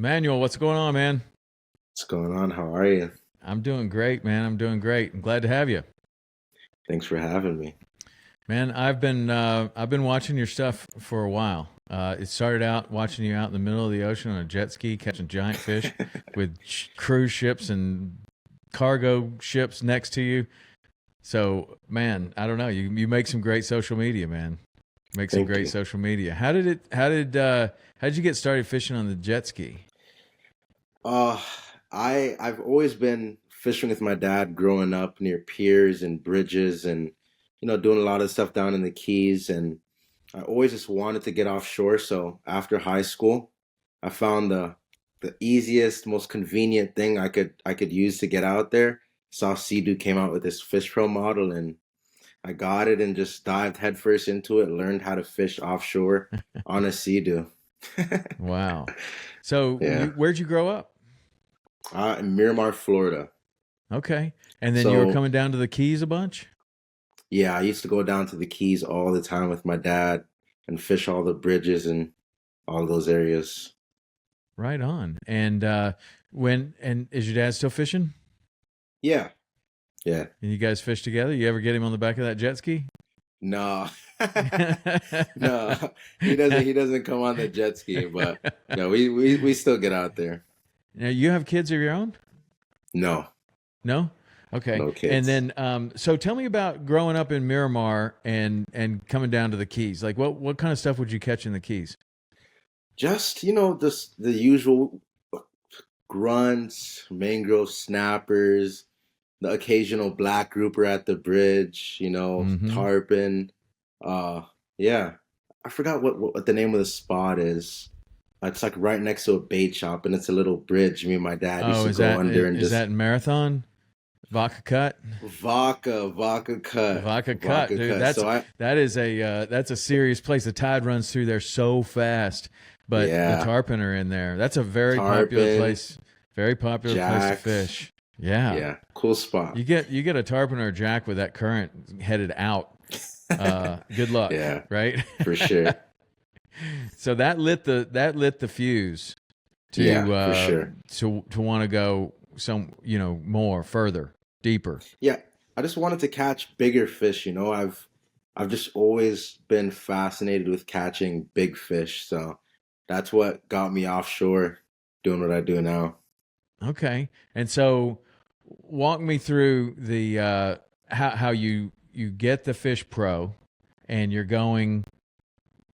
Emmanuel, what's going on, man? What's going on? How are you? I'm doing great, man. I'm doing great. I'm glad to have you. Thanks for having me. Man, I've been watching your stuff for a while. It started out watching you out in the middle of the ocean on a jet ski catching giant fish with cruise ships and cargo ships next to you. So, man, I don't know. You make some great social media, man. Make some Thank great you. social media. How did you get started fishing on the jet ski? Uh, I've always been fishing with my dad growing up near piers and bridges and doing a lot of stuff down in the Keys, and I always just wanted to get offshore. So after high school, I found the easiest, most convenient thing I could use to get out there. Saw SeaDoo came out with this Fish Pro model, and I got it and just dived headfirst into it, learned how to fish offshore on a SeaDoo. Wow. So, Yeah. where'd you grow up? In Miramar, Florida. Okay. And then you were So coming down to the Keys a bunch? yeah, I used to go down to the Keys all the time with my dad and fish all the bridges and all those areas. Right on. And is your dad still fishing? Yeah, yeah. And you guys fish together? You ever get him on the back of that jet ski? No, no, he doesn't come on the jet ski, but no, we still get out there. Now you have kids of your own? No, No? Okay. no And kids. then so tell me about growing up in Miramar and coming down to the Keys. Like what kind of stuff would you catch in the Keys? Just the usual grunts, mangrove snappers, the occasional black grouper at the bridge, Mhm. tarpon. Uh, yeah, I forgot what the name of the spot is. It's like right next to a bait shop, and it's a little bridge. Me and my dad used Oh, to go under and is just that in Marathon? Vodka Cut? Vodka Cut, vodka dude. cut. So That's a serious place. The tide runs through there so fast, but the yeah, tarpon are in there. That's a tarpon, very popular place to jacks. fish. Yeah, Yeah, cool spot. you get a tarpon or a jack with that current headed out. Good luck, Yeah, right? for sure. So that lit the fuse Yeah, to for sure. want to go some more further deeper. Yeah, I just wanted to catch bigger fish, I've just always been fascinated with catching big fish, so that's what got me offshore doing what I do now. Okay. And so walk me through the how you get the Fish Pro and you're going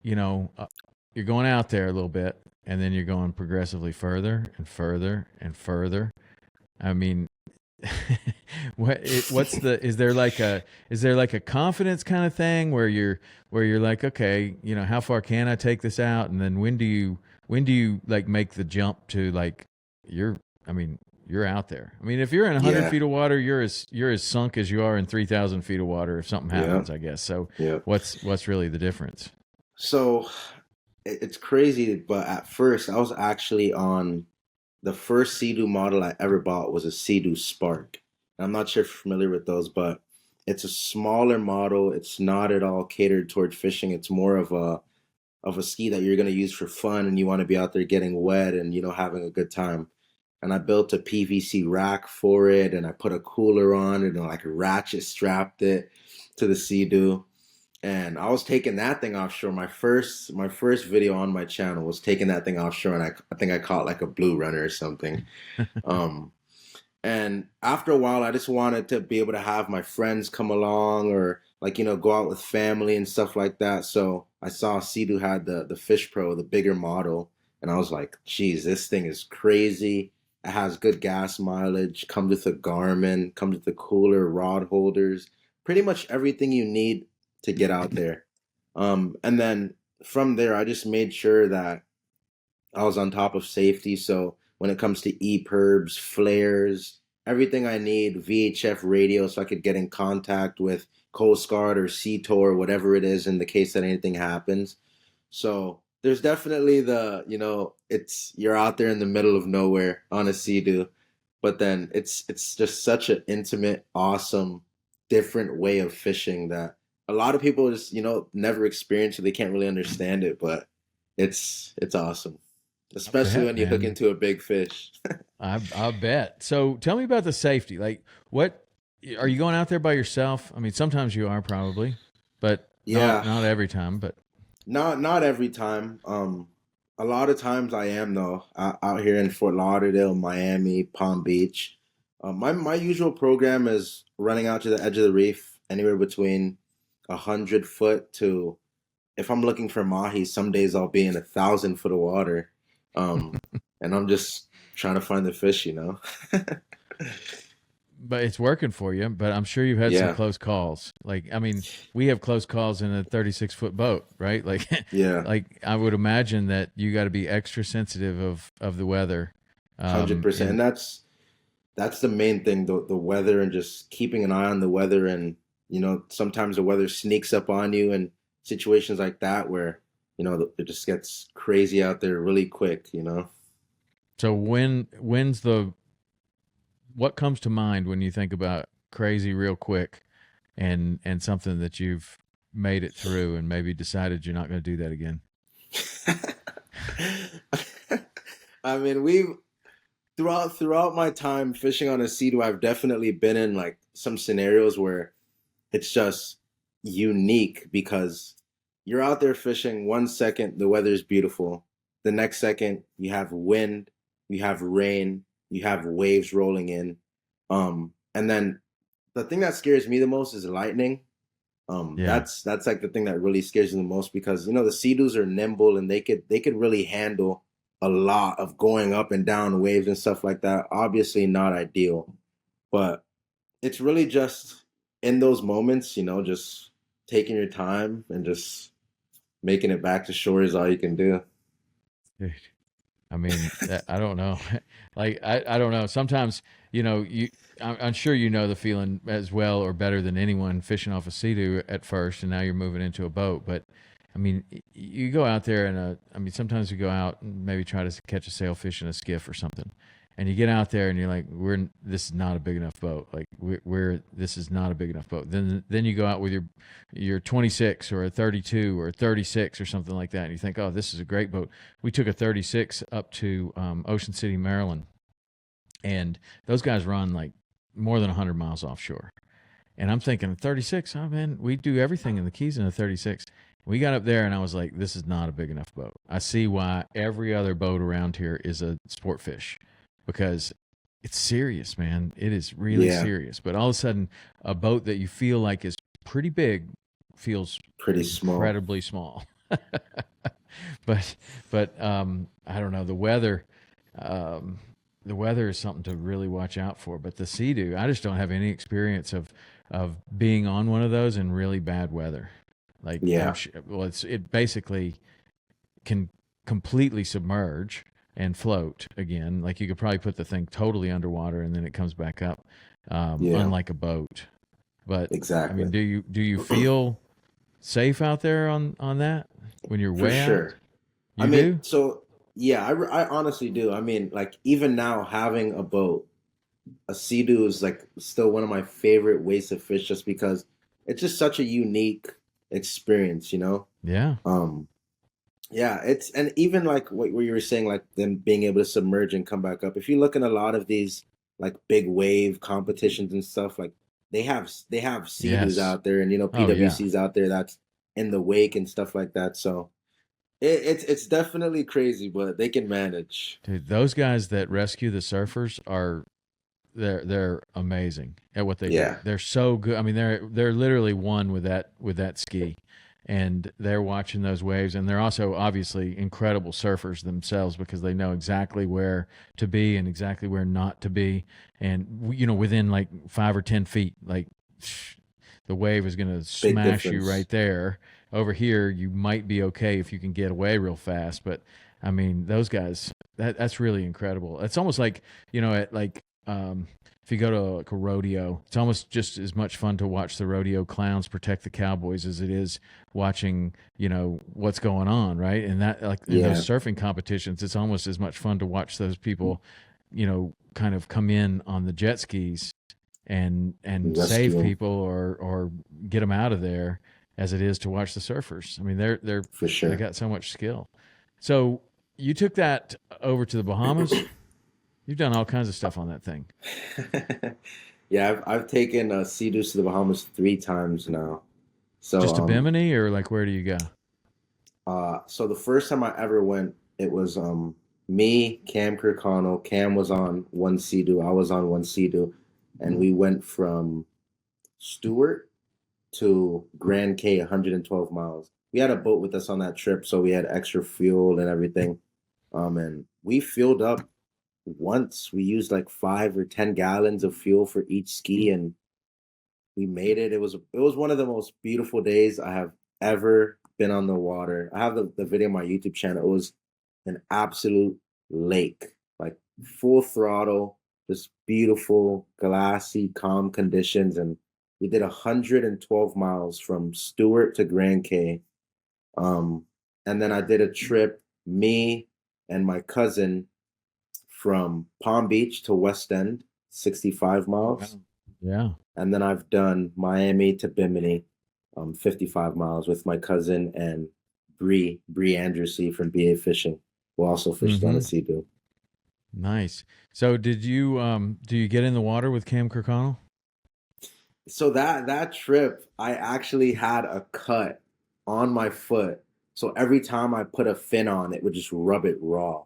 out there a little bit and then you're going progressively further and further and further. I mean, what's the is there like a confidence kind of thing where you're like, okay, how far can I take this out, and then when do you like make the jump to like you're I mean you're out there. I mean, if you're in 100 Yeah, feet of water, you're as sunk as you are in 3,000 feet of water if something yeah, happens, I guess. So yeah. what's really the difference? So it's crazy, but at first I was actually on the first Sea-Doo model I ever bought was a Sea-Doo Spark. I'm not sure if you're familiar with those, but it's a smaller model. It's not at all catered toward fishing. It's more of a ski that you're going to use for fun, and you want to be out there getting wet and having a good time. And I built a PVC rack for it, and I put a cooler on it, and like ratchet strapped it to the Sea-Doo. And I was taking that thing offshore. My first video on my channel was taking that thing offshore, and I think I caught like a blue runner or something. Um, and after a while, I just wanted to be able to have my friends come along, or like go out with family and stuff like that. So I saw Sea-Doo had the Fish Pro, the bigger model, and I was like, geez, this thing is crazy. It has good gas mileage, comes with a Garmin, comes with a cooler, rod holders, pretty much everything you need to get out there. And then from there, I just made sure that I was on top of safety. So when it comes to EPIRBs, flares, everything I need, VHF radio, so I could get in contact with Coast Guard or SeaTow or whatever it is in the case that anything happens. So there's definitely it's you're out there in the middle of nowhere on a Sea-Doo, but then it's just such an intimate, awesome, different way of fishing that a lot of people just never experience it. They can't really understand it, but it's awesome. I especially bet, when you hook man. into a big fish. I bet. So tell me about the safety. Like, what are you going out there by yourself? I mean, sometimes you are probably, but Yeah, not every time. But not every time. A lot of times I am though. Out here in Fort Lauderdale, Miami, Palm Beach. My usual program is running out to the edge of the reef, anywhere between 100 foot to, if I'm looking for mahi, some days I'll be in 1,000 foot of water. Um, and I'm just trying to find the fish, you know? it's working for you. But I'm sure you've had some Yeah, close calls. Like, I mean, we have close calls in a 36-foot boat, right? Like, yeah, like I would imagine that you got to be extra sensitive of the weather. 100%. And And that's the main thing, the weather and just keeping an eye on the weather. And, sometimes the weather sneaks up on you and situations like that where, it just gets crazy out there really quick. so when's the what comes to mind when you think about crazy real quick and something that you've made it through and maybe decided you're not going to do that again? I mean, throughout my time fishing on a sea, I've definitely been in like some scenarios where it's just unique because you're out there fishing. 1 second the weather's beautiful, the next second you have wind, you have rain, you have waves rolling in, and then the thing that scares me the most is lightning. Yeah. That's like the thing that really scares me the most because the sea-doos are nimble and they could really handle a lot of going up and down waves and stuff like that. Obviously not ideal, but it's really just in those moments, just taking your time and just making it back to shore is all you can do. Dude, I mean, I don't know. Like, I don't know. Sometimes, I'm sure you know the feeling as well or better than anyone fishing off a sea at first, and now you're moving into a boat. But I mean, you go out there I mean, sometimes you go out and maybe try to catch a sailfish in a skiff or something, and you get out there and you're like, this is not a big enough boat. Like, this is not a big enough boat. Then you go out with your 26 or a 32 or a 36 or something like that, and you think, oh, this is a great boat. We took a 36 up to Ocean City, Maryland, and those guys run like more than 100 miles offshore. And I'm thinking, 36, oh man, we do everything in the Keys in a 36. We got up there and I was like, this is not a big enough boat. I see why every other boat around here is a sport fish because it's serious, man. It is really Yeah, serious. But all of a sudden, a boat that you feel like is pretty big feels pretty small. incredibly small. but I don't know, um, the weather is something to really watch out for. But the Sea-Doo, I just don't have any experience of being on one of those in really bad weather. Like, I'm Yeah, sure, well, it basically can completely submerge and float again. Like, you could probably put the thing totally underwater and then it comes back up, yeah, unlike a boat. But I mean, exactly. do you feel safe out there on that when you're For way out? sure. I You mean, do? so yeah, I honestly do. I mean, like even now having a boat, a sea-doo is like still one of my favorite ways to fish just because it's just such a unique experience. Yeah. Um, yeah, and even like what you were saying, like them being able to submerge and come back up. If you look at a lot of these like big wave competitions and stuff, like they have sea-doos Yes. out there and Oh yeah. PWCs out there that's in the wake and stuff like that. So it's definitely crazy, but they can manage. Dude, those guys that rescue the surfers are they're amazing at what they do. Yeah, They're so good. I mean, they're literally one with that ski, and they're watching those waves, and they're also obviously incredible surfers themselves because they know exactly where to be and exactly where not to be, and within like 5 or 10 feet, like the wave is going to big smash you difference. right there. Over here, you might be okay if you can get away real fast, but I mean, those guys, that's really incredible. It's almost like, at like, if you go to like a rodeo, it's almost just as much fun to watch the rodeo clowns protect the cowboys as it is watching, what's going on, right? And that, like in those Yeah, surfing competitions, it's almost as much fun to watch those people, kind of come in on the jet skis and rescue save them people or get them out of there as it is to watch the surfers. I mean, for they sure. got so much skill. So You took that over to the Bahamas. You've done all kinds of stuff on that thing. Yeah, I've taken SeaDoo to the Bahamas 3 times now. So Just to Bimini, or like where do you go? so the first time I ever went, it was me, Cam Kirkconnell. Cam was on one SeaDoo, I was on one SeaDoo, and we went from Stewart to Grand K, 112 miles. We had a boat with us on that trip, so we had extra fuel and everything. And we filled up once. We used like 5 or 10 gallons of fuel for each ski, and we made it. It was one of the most beautiful days I have ever been on the water. I have the video on my YouTube channel. It was an absolute lake, like full throttle, just beautiful, glassy, calm conditions. And we did 112 miles from Stewart to Grand K. Um, and then I did a trip, me and my cousin, from Palm Beach to West End, 65 miles. Yeah. And then I've done Miami to Bimini, 55 miles with my cousin and Bree Andrewsy from BA Fishing, who also fished on a SeaDoo. Nice. So did you do you get in the water with Cam Kirkconnell? So that trip, I actually had a cut on my foot. So every time I put a fin on, it would just rub it raw.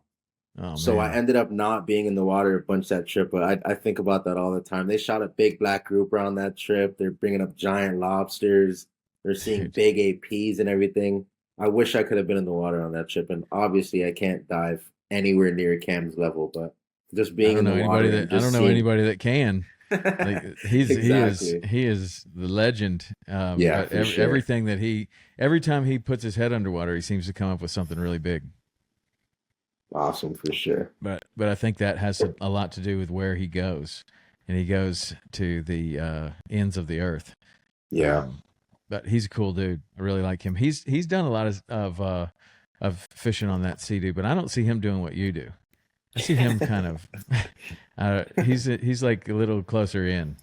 Oh So I man. ended up not being in the water a bunch that trip, but I think about that all the time. They shot a big black grouper on that trip. They're bringing up giant lobsters. They're seeing Dude. big APs and everything. I wish I could have been in the water on that trip, and obviously I can't dive anywhere near Cam's level, but just I being don't in know the anybody water and that I don't just know seeing anybody that can. Like exactly. he is the legend. Yeah, But for sure. everything that every time he puts his head underwater, he seems to come up with something really big. Awesome for sure. But I think that has a lot to do with where he goes, and he goes to the ends of the earth. Yeah. Um, but he's a cool dude. I really like him. He's done a lot of fishing on that sea, but I don't see him doing what you do. I see him kind of he's like a little closer in.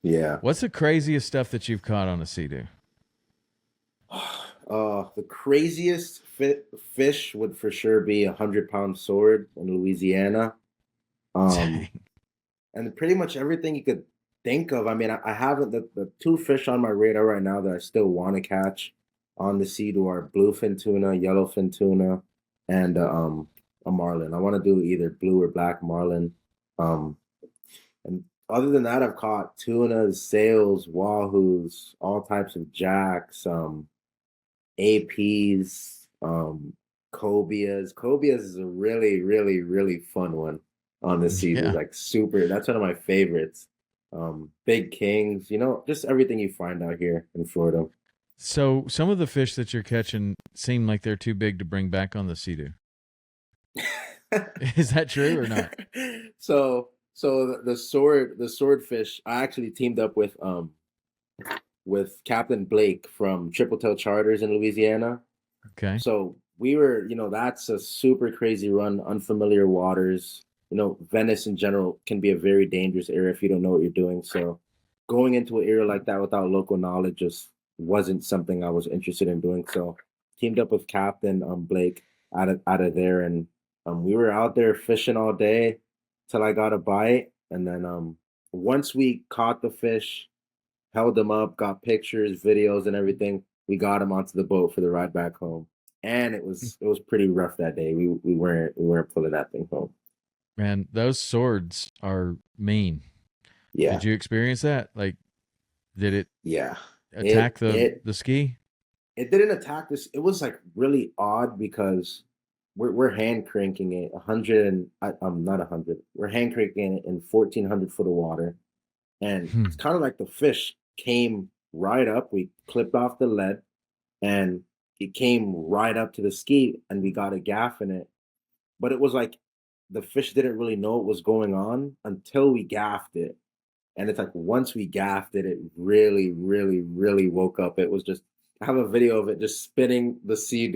Yeah. What's the craziest stuff that you've caught on a sea? The craziest fish would for sure be 100-pound sword in Louisiana. Um, Dang. and pretty much everything you could think of. I mean, I haven't the two fish on my radar right now that I still want to catch on the sea are bluefin tuna, yellowfin tuna, and a marlin. I want to do either blue or black marlin. Um, and other than that, I've caught tunas, sails, wahoos, all types of jacks, APs, cobias. Cobias is a really, really, really fun one on the sea. Yeah. Like super, that's one of my favorites. Big kings, just everything you find out here in Florida. So some of the fish that you're catching seem like they're too big to bring back on the sea. Is that true or not? So the swordfish, I actually teamed up with Captain Blake from Triple Tail Charters in Louisiana. Okay. So we were, that's a super crazy run, unfamiliar waters. Venice in general can be a very dangerous area if you don't know what you're doing. So going into an area like that without local knowledge just wasn't something I was interested in doing. So teamed up with Captain Blake out of there, and we were out there fishing all day till I got a bite, and then once we caught the fish, held them up, got pictures, videos, and everything. We got him onto the boat for the ride back home, and it was pretty rough that day. We weren't pulling that thing home. Man, those swords are mean. Yeah, Did you experience that? Like, did it yeah. attack It the it the ski? it didn't attack this. It was like really odd because we're hand cranking it 100 and not 100. We're hand cranking it in 1,400 foot of water, and Hmm. it's kind of like the fish came right up. We clipped off the lead, and it came right up to the ski, and we got a gaff in it. But it was like the fish didn't really know what was going on until we gaffed it. And it's like once we gaffed it, it really, really, really woke up. It was just, I have a video of it just spinning the sea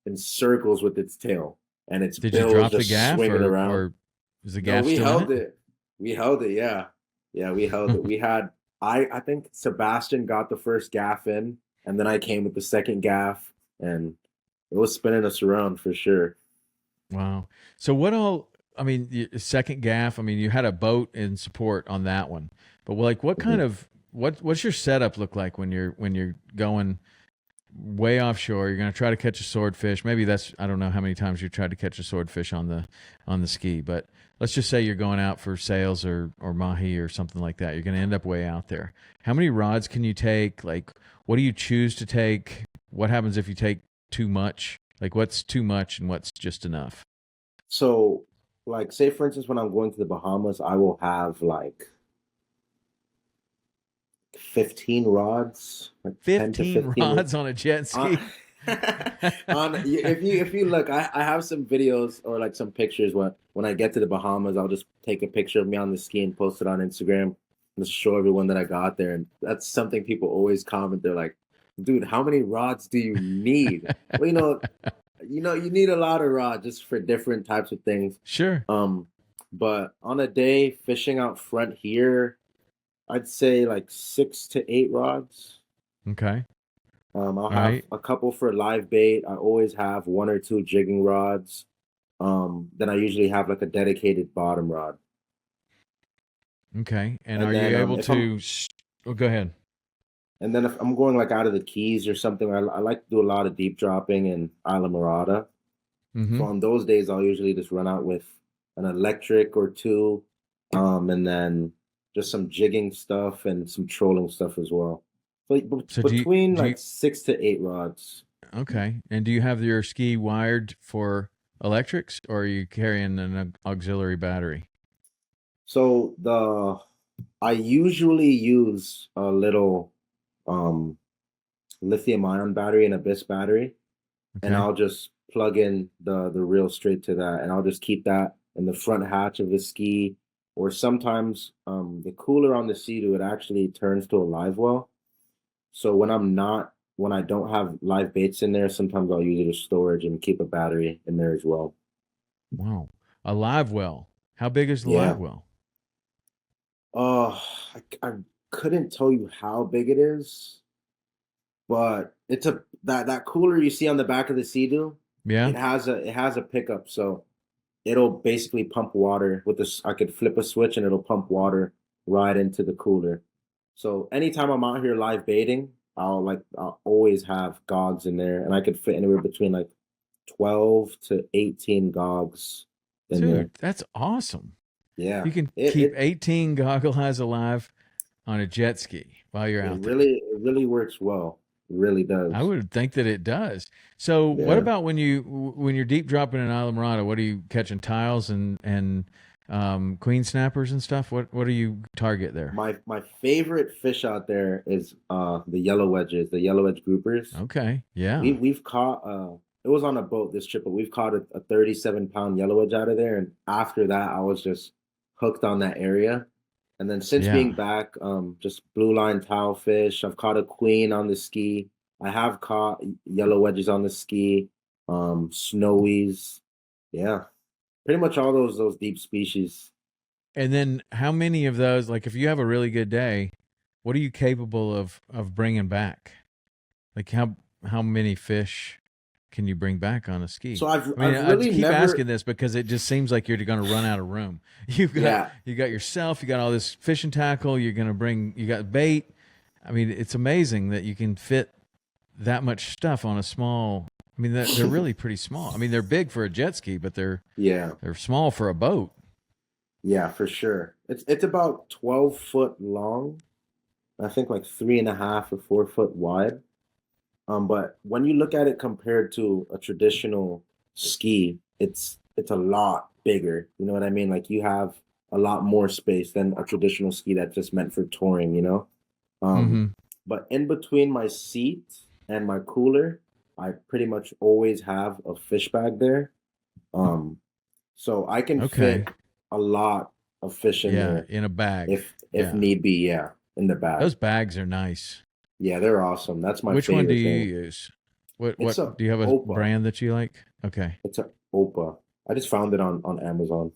in circles with its tail, and its Did you bill was drop the just gaff, swinging around. or is the No, gaff we still in held it? it. We held it. Yeah. Yeah, we held it. We had, I think Sebastian got the first gaff in, and then I came with the second gaff, and it was spinning us around for sure. Wow. So what all? I mean, second gaff. I mean, you had a boat in support on that one, but like, what kind Mhm. of what's your setup look like when you're going way offshore? You're going to try to catch a swordfish. Maybe that's I don't know how many times you tried to catch a swordfish on the ski, but let's just say you're going out for sails or mahi or something like that. You're going to end up way out there. How many rods can you take? Like, what do you choose to take? What happens if you take too much? Like, what's too much and what's just enough? So, like, say for instance, when I'm going to the Bahamas, I will have like 15 rods, like 10 to 15 15. rods on a jet On, ski. if you look, I have some videos or like some pictures when I get to the Bahamas, I'll just take a picture of me on the ski and post it on Instagram and just show everyone that I got there. And that's something people always comment. They're like, "Dude, how many rods do you need?" Well, you need a lot of rods just for different types of things. Sure. Um, but on a day fishing out front here, I'd say like 6 to 8 rods. Okay. I'll All have right. a couple for live bait. I always have one or two jigging rods. Then I usually have like a dedicated bottom rod. Okay. And And are you then able to? Oh, go ahead. if I'm going like out of the Keys or something, I like to do a lot of deep dropping in Isla Morada. So Mm-hmm. on those days, I'll usually just run out with an electric or two, and then just some jigging stuff and some trolling stuff as well. So So between do you? like 6 to 8 rods. Okay. And do you have your ski wired for electrics, or are you carrying an auxiliary battery? So I usually use a little um lithium ion battery and Abyss battery, and Okay. I'll just plug in the reel straight to that, and I'll just keep that in the front hatch of the ski. Or sometimes the cooler on the SeaDoo, it actually turns to a live well. So when I don't have live baits in there, sometimes I'll use it as storage and keep a battery in there as well. Wow. A live well. How big is the live Yeah. well? I couldn't tell you how big it is, but it's a that cooler you see on the back of the Sea-Doo, Yeah. it has a pickup, so it'll basically pump water with this. I could flip a switch and it'll pump water right into the cooler. So anytime I'm out here live baiting, I'll always have gogs in there, and I could fit anywhere between like 12 to 18 gogs in there. Dude, that's awesome. Yeah, You can it keep it 18 goggle eyes alive on a jet ski while you're out there. it really works well. It really I does. would think that it does. So, what Yeah. about when you're deep dropping in Isla Morada? What are you catching tiles and queen snappers and stuff? What do you target there? My favorite fish out there is the yellow wedges, the yellow wedge groupers. Okay, yeah, We've caught it was on a boat this trip, but we've caught a 37-pound yellow wedge out of there, and after that I was just hooked on that area. And then since yeah. being back, just blue line towel fish. I've caught a queen on the ski. I have caught yellow wedges on the ski, snowies. Yeah, pretty much all those deep species. And then how many of those? Like, if you have a really good day, what are you capable of bringing back? Like how many fish can you bring back on a ski? So I mean, I've I really keep asking never. this because it just seems like you're going to run out of room. Yeah. You got yourself, you got all this fishing tackle. You're going to bring you got bait. I mean, it's amazing that you can fit that much stuff on a small. I mean, they're really pretty small. I mean, they're big for a jet ski, but Yeah. they're small for a boat. Yeah, for sure. It's about 12 foot long. I think like 3.5 or 4 foot wide. But when you look at it compared to a traditional ski, it's a lot bigger. You know what I mean? Like you have a lot more space than a traditional ski that's just meant for touring, you know? Um, Mm-hmm. but in between my seat and my cooler, I pretty much always have a fish bag there. Um, so I can Okay. fit a lot of fish in Yeah, there in a bag. if Yeah, need be, yeah, in the bag. those bags are nice. Yeah, they're awesome. That's my Which one do favorite you thing. use? It's What a do you have a Opa. brand that you like? Okay. It's a Opa. I just found it on Amazon.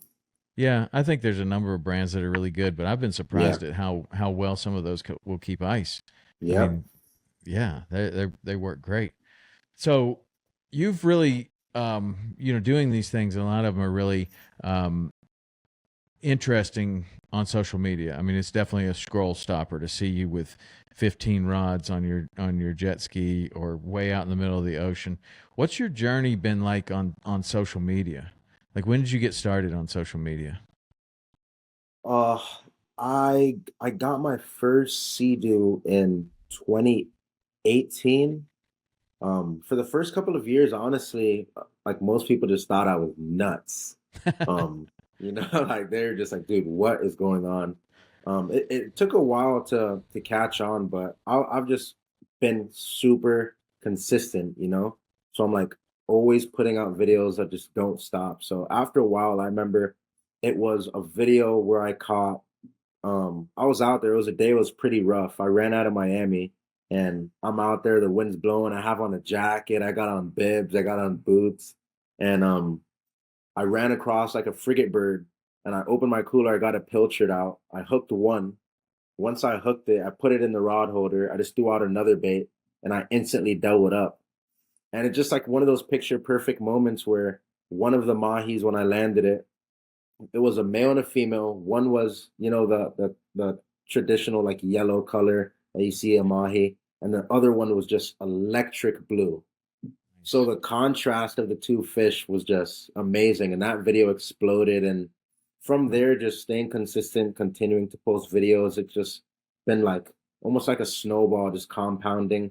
Yeah, I think there's a number of brands that are really good, but I've been Yeah. surprised at how well some of those will keep ice. I Yep. mean, yeah, they work great. So you've really doing these things, a lot of them are really um, interesting on social media. I mean, it's definitely a scroll stopper to see you with 15 rods on your jet ski or way out in the middle of the ocean. What's your journey been like on social media? Like, when did you get started on social media? Uh, I got my first SeaDoo in 2018. For the first couple of years, honestly, like most people just thought I was nuts. Um, like they're just like, dude, what is going on? It took a while to catch on, but I've just been super consistent, you know? So I'm like always putting out videos that just don't stop. So after a while, I remember it was a video where I was out there. It was a day, it was pretty rough. I ran out of Miami and I'm out there, the wind's blowing. I have on a jacket, I got on bibs, I got on boots, and I ran across like a frigate bird and I opened my cooler, I got it pilchard out. I hooked one. Once I hooked it, I put it in the rod holder. I just threw out another bait and I instantly doubled up. And it's just like one of those picture perfect moments where one of the mahis, when I landed it, it was a male and a female. One was, the traditional like yellow color that you see in mahi, and the other one was just electric blue. So the contrast of the two fish was just amazing, and that video exploded. And from there, just staying consistent, continuing to post videos, it's just been like almost like a snowball, just compounding.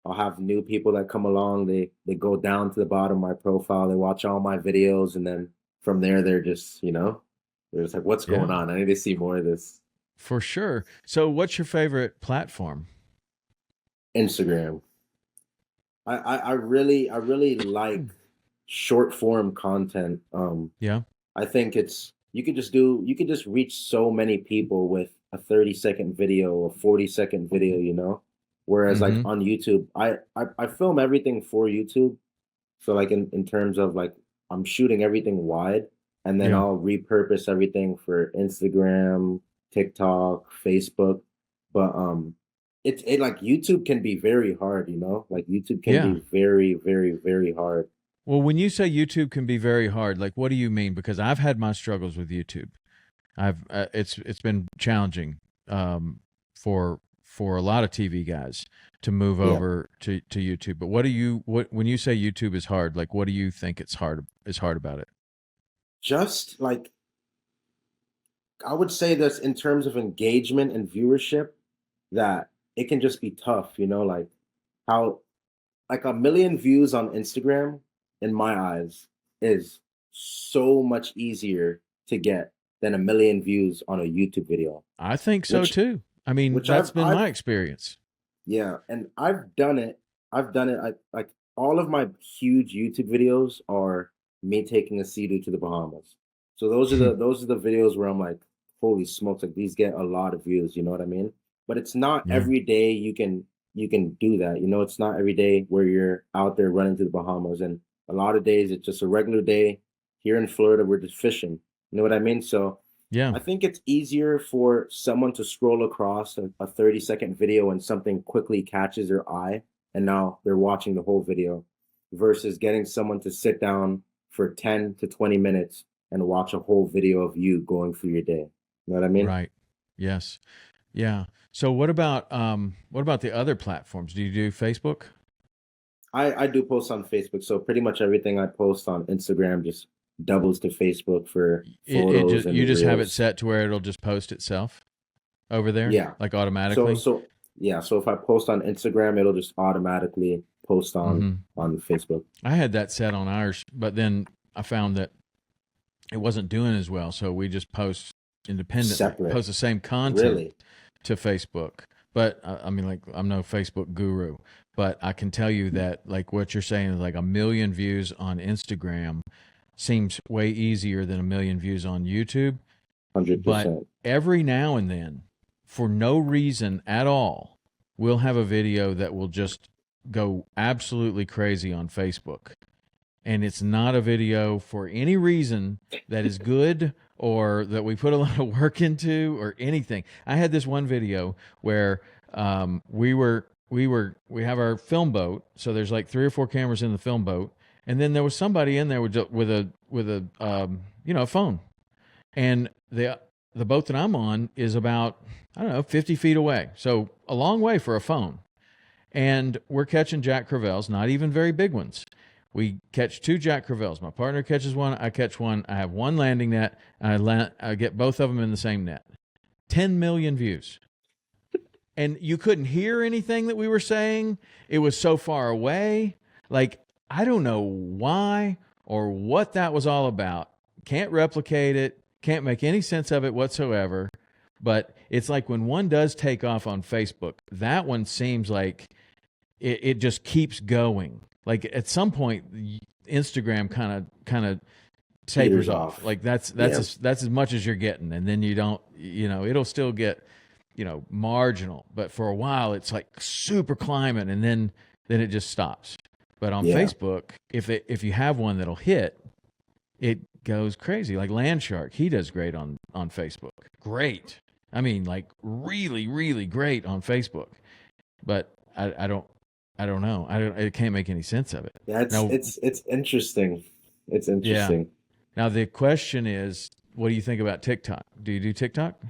I'll have new people that come along. They go down to the bottom of my profile. They watch all my videos, and then from there, they're just like, "What's going Yeah, on? I need to see more of this." for sure. So, what's your favorite platform? Instagram. I really like short form content. Yeah. I think you could just reach so many people with a 30-second video, a 40-second video, you know? Whereas like Mm-hmm. on YouTube, I film everything for YouTube. So like in terms of like I'm shooting everything wide and then Yeah. I'll repurpose everything for Instagram, TikTok, Facebook. But it like YouTube can be very hard, you know? Like YouTube can Yeah. be very, very, very hard. Well, when you say YouTube can be very hard, like what do you mean? Because I've had my struggles with YouTube. I've it's been challenging for a lot of TV guys to move Yeah. over to YouTube. But what when you say YouTube is hard, like what do you think is hard about it? Just like I would say this in terms of engagement and viewership, that it can just be tough, you know, like how like a million views on Instagram, in my eyes, is so much easier to get than a million views on a YouTube video, I think so which too. I mean, which that's I've been I've my experience. yeah, and I've done it. I've done it. Like all of my huge YouTube videos are me taking a sea to the Bahamas. So those are the videos where I'm like, holy smokes, like these get a lot of views, you know what I mean? But it's not Yeah. every day you can do that. You know, it's not every day where you're out there running to the Bahamas. And a lot of days it's just a regular day here in Florida, we're just fishing. You know what I mean? So Yeah. I think it's easier for someone to scroll across a 30-second video and something quickly catches their eye, and now they're watching the whole video versus getting someone to sit down for 10 to 20 minutes and watch a whole video of you going through your day. You know what I mean? Right. Yes. Yeah. So what about the other platforms? Do you do Facebook? I do post on Facebook, so pretty much everything I post on Instagram just doubles to Facebook for It photos just you and just have it reels. set to where it'll just post itself over there, Yeah. like So automatically. so yeah, so if I post on Instagram, it'll just automatically post Mm-hmm. on Facebook. I had that set on ours, but then I found that it wasn't doing as well, so we just post independently, Separate. post the same content Really? to Facebook. But I mean, like, I'm no Facebook guru, but I can tell you that, like, what you're saying is like a million views on Instagram seems way easier than a million views on YouTube. But 100%. every now and then, for no reason at all, we'll have a video that will just go absolutely crazy on Facebook. And it's not a video for any reason that is good or that we put a lot of work into or anything. I had this one video where we have our film boat, so there's like three or four cameras in the film boat, and then there was somebody in there with a a phone, and the boat that I'm on is about, I don't know, 50 feet away, so a long way for a phone. And we're catching Jack Crevalles, not even very big ones. We catch two Jack Crevalles. My partner catches one. I catch one. I have one landing net. And I get both of them in the same net. 10 million views. And you couldn't hear anything that we were saying. It was so far away. Like, I don't know why or what that was all about. Can't replicate it. Can't make any sense of it whatsoever. But it's like when one does take off on Facebook, that one seems like it just keeps going. Like at some point, Instagram kind of tapers off. Like that's as much as you're getting, and then you don't, it'll still get, marginal. But for a while, it's like super climbing, and then it just stops. But on Facebook, if you have one that'll hit, it goes crazy. Like Land Shark, he does great on Facebook. Great. I mean, like really, really great on Facebook. But I don't know. I can't make any sense of it. Yeah, it's interesting. It's interesting. Yeah. Now the question is, what do you think about TikTok? Do you do TikTok?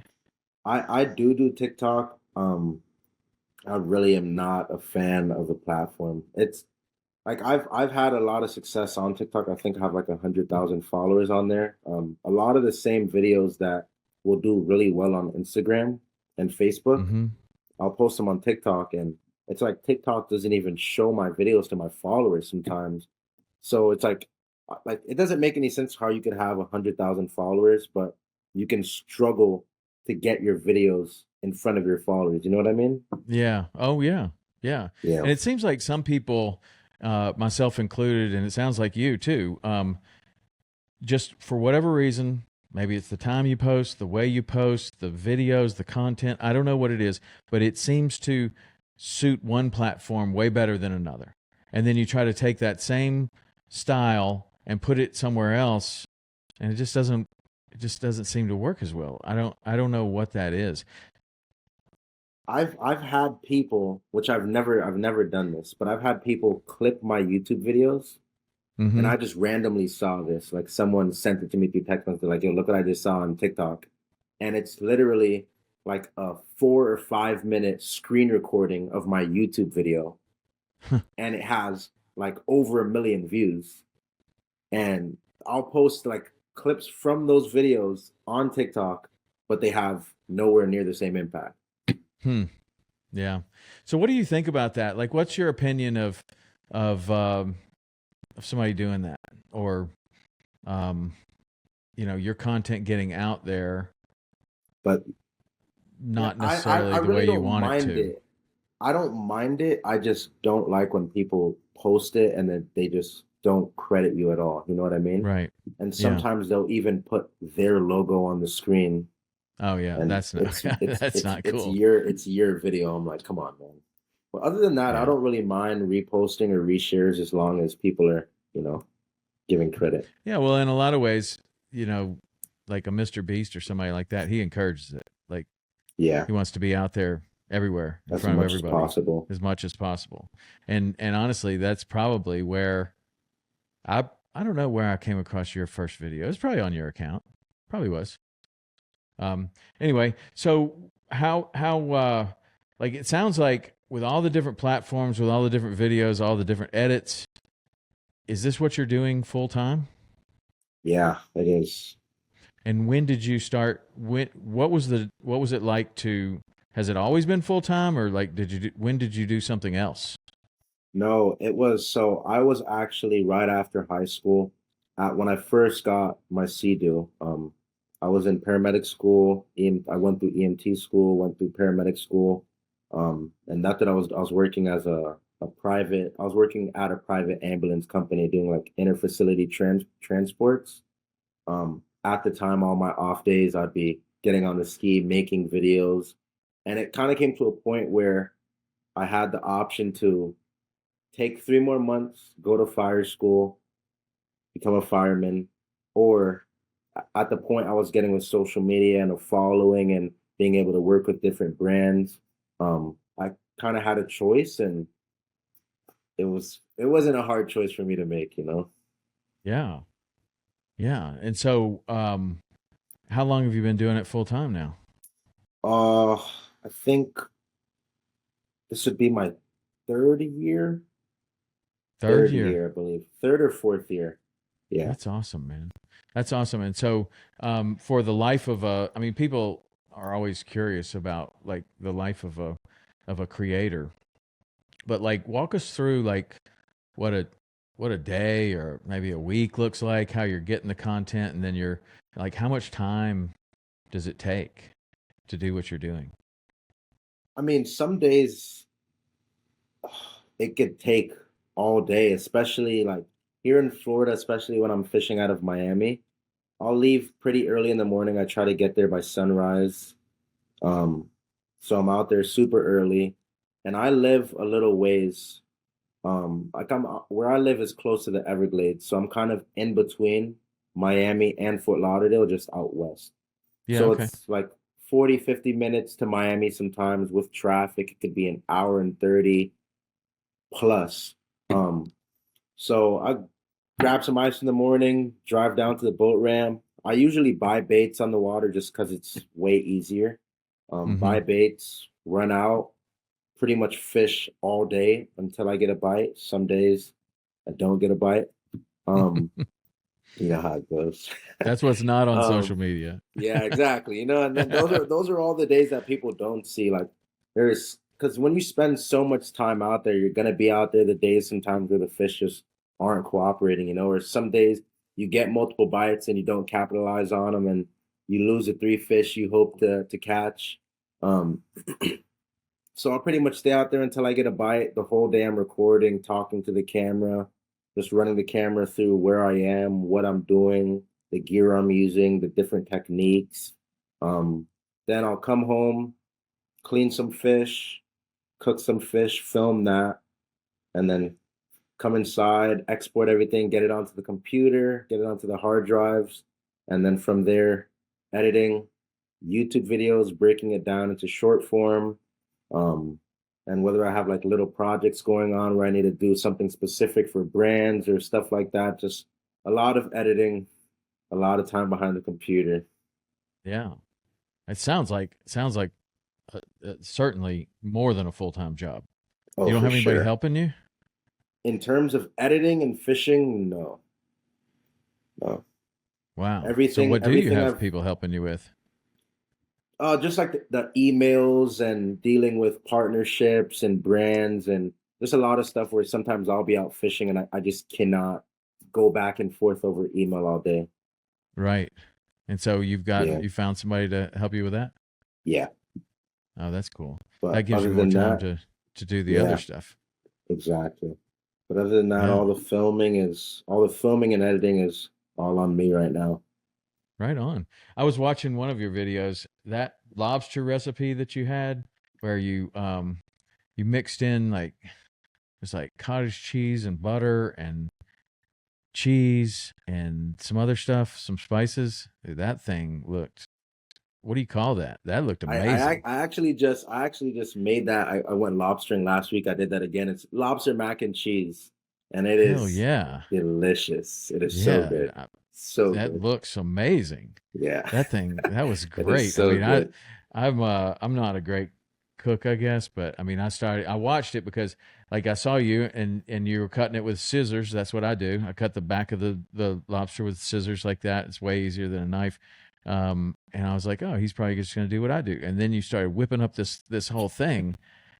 I do TikTok. I really am not a fan of the platform. It's like I've had a lot of success on TikTok. I think I have like 100,000 followers on there. A lot of the same videos that will do really well on Instagram and Facebook. Mm-hmm. I'll post them on TikTok, and it's like TikTok doesn't even show my videos to my followers sometimes. So it's like it doesn't make any sense how you could have 100,000 followers, but you can struggle to get your videos in front of your followers. You know what I mean? Yeah. Oh yeah. Yeah. Yeah. And it seems like some people, myself included, and it sounds like you too, just for whatever reason, maybe it's the time you post, the way you post, the videos, the content. I don't know what it is, but it seems to suit one platform way better than another. And then you try to take that same style and put it somewhere else, and it just doesn't seem to work as well. I don't know what that is. I've had people, which I've never done this, but I've had people clip my YouTube videos. Mm-hmm. And I just randomly saw this. Like someone sent it to me through text message, like, yo, look what I just saw on TikTok. And it's literally like a 4 or 5 minute screen recording of my YouTube video. And it has like over 1 million views. And I'll post like clips from those videos on TikTok, but they have nowhere near the same impact. Yeah. So what do you think about that? Like, what's your opinion of somebody doing that, or your content getting out there, but not necessarily the way you want it to? I don't mind it. I just don't like when people post it and then they just don't credit you at all. You know what I mean? Right. And sometimes they'll even put their logo on the screen. Oh yeah, that's not that's not cool. It's your video. I'm like, come on, man. But other than that, I don't really mind reposting or reshares as long as people are, giving credit. Yeah, well, in a lot of ways, like a Mr. Beast or somebody like that, he encourages it. Like, yeah, he wants to be out there everywhere in front of everybody, as much as possible. And honestly, that's probably where I don't know where I came across your first video. It's probably on your account. Probably was. Anyway, so how like it sounds like with all the different platforms, with all the different videos, all the different edits, is this what you're doing full time? Yeah, it is. And when did you start? What was it like to? Has it always been full time, or like when did you do something else? No, it was so I was actually right after high school. When I first got my SeaDoo, I was in paramedic school. I went through EMT school, went through paramedic school, and that I was working as a private. I was working at a private ambulance company doing like interfacility transports. At the time, all my off days, I'd be getting on the ski, making videos, and it kind of came to a point where I had the option to take 3 more months, go to fire school, become a fireman, or at the point I was getting with social media and a following and being able to work with different brands, I kind of had a choice, and it wasn't a hard choice for me to make, you know. Yeah. Yeah. And so, how long have you been doing it full time now? Uh, I think this would be my third year, Third third year. year, I believe, third or fourth year. Yeah. That's awesome, man. That's awesome. And so, for the life of a, I mean, people are always curious about like the life of a creator, but like walk us through like what a what a day or maybe a week looks like, how you're getting the content, and then you're like, how much time does it take to do what you're doing? I mean, some days it could take all day, especially like here in Florida, especially when I'm fishing out of Miami. I'll leave pretty early in the morning. I try to get there by sunrise. Um, so I'm out there super early, and I live a little ways. Like I'm where I live is close to the Everglades, so I'm kind of in between Miami and Fort Lauderdale, just out west. Yeah. So Okay. it's like 40, 50 minutes to Miami sometimes with traffic. It could be an hour and 30 plus. Um, so I grab some ice in the morning, drive down to the boat ramp. I usually buy baits on the water just because it's way easier. Mm-hmm. Buy baits, run out, pretty much fish all day until I get a bite. Some days I don't get a bite. Um, you know how it goes. That's what's not on social um, media. yeah, exactly. You know, and then those are all the days that people don't see. Like there's because when you spend so much time out there, you're gonna be out there the days sometimes where the fish just aren't cooperating, you know, or some days you get multiple bites and you don't capitalize on them and you lose the three fish you hope to catch. Um, so I'll pretty much stay out there until I get a bite. The whole day I'm recording, talking to the camera, just running the camera through where I am, what I'm doing, the gear I'm using, the different techniques. Um, then I'll come home, clean some fish, cook some fish, film that, and then come inside, export everything, get it onto the computer, get it onto the hard drives, and then from there, editing YouTube videos, breaking it down into short form, um, and whether I have like little projects going on where I need to do something specific for brands or stuff like that. Just a lot of editing, a lot of time behind the computer. Yeah. It sounds like certainly more than a full time job. Oh, You don't for have anybody sure. helping you? In terms of editing and fishing, no, no. Wow. So Everything, what do you everything have I've people helping you with? just like the emails and dealing with partnerships and brands and there's a lot of stuff where sometimes I'll be out fishing and I just cannot go back and forth over email all day. Right. And so Yeah, you found somebody to help you with that? yeah. Oh, that's cool. That But gives you other more than time that, to do the other yeah, stuff. exactly. But other than that, Yeah. all the filming and editing is all on me right now. Right on. I was watching one of your videos, that lobster recipe that you had where you mixed in like it's like cottage cheese and butter and cheese and some other stuff, some spices. Dude, that thing looked, what do you call that? That looked amazing. I actually just made that. I went lobstering last week. I did that again. It's lobster mac and cheese, and it Hell is yeah. delicious. It is so Yeah. good, so That good. looks amazing. Yeah, That thing, that was it is great. I so mean, good. I'm not a great cook, I guess, but I mean, I watched it because like I saw you and you were cutting it with scissors. That's what I do. I cut the back of the lobster with scissors like that. It's way easier than a knife. And I was like, oh, he's probably just going to do what I do. And then you started whipping up this whole thing,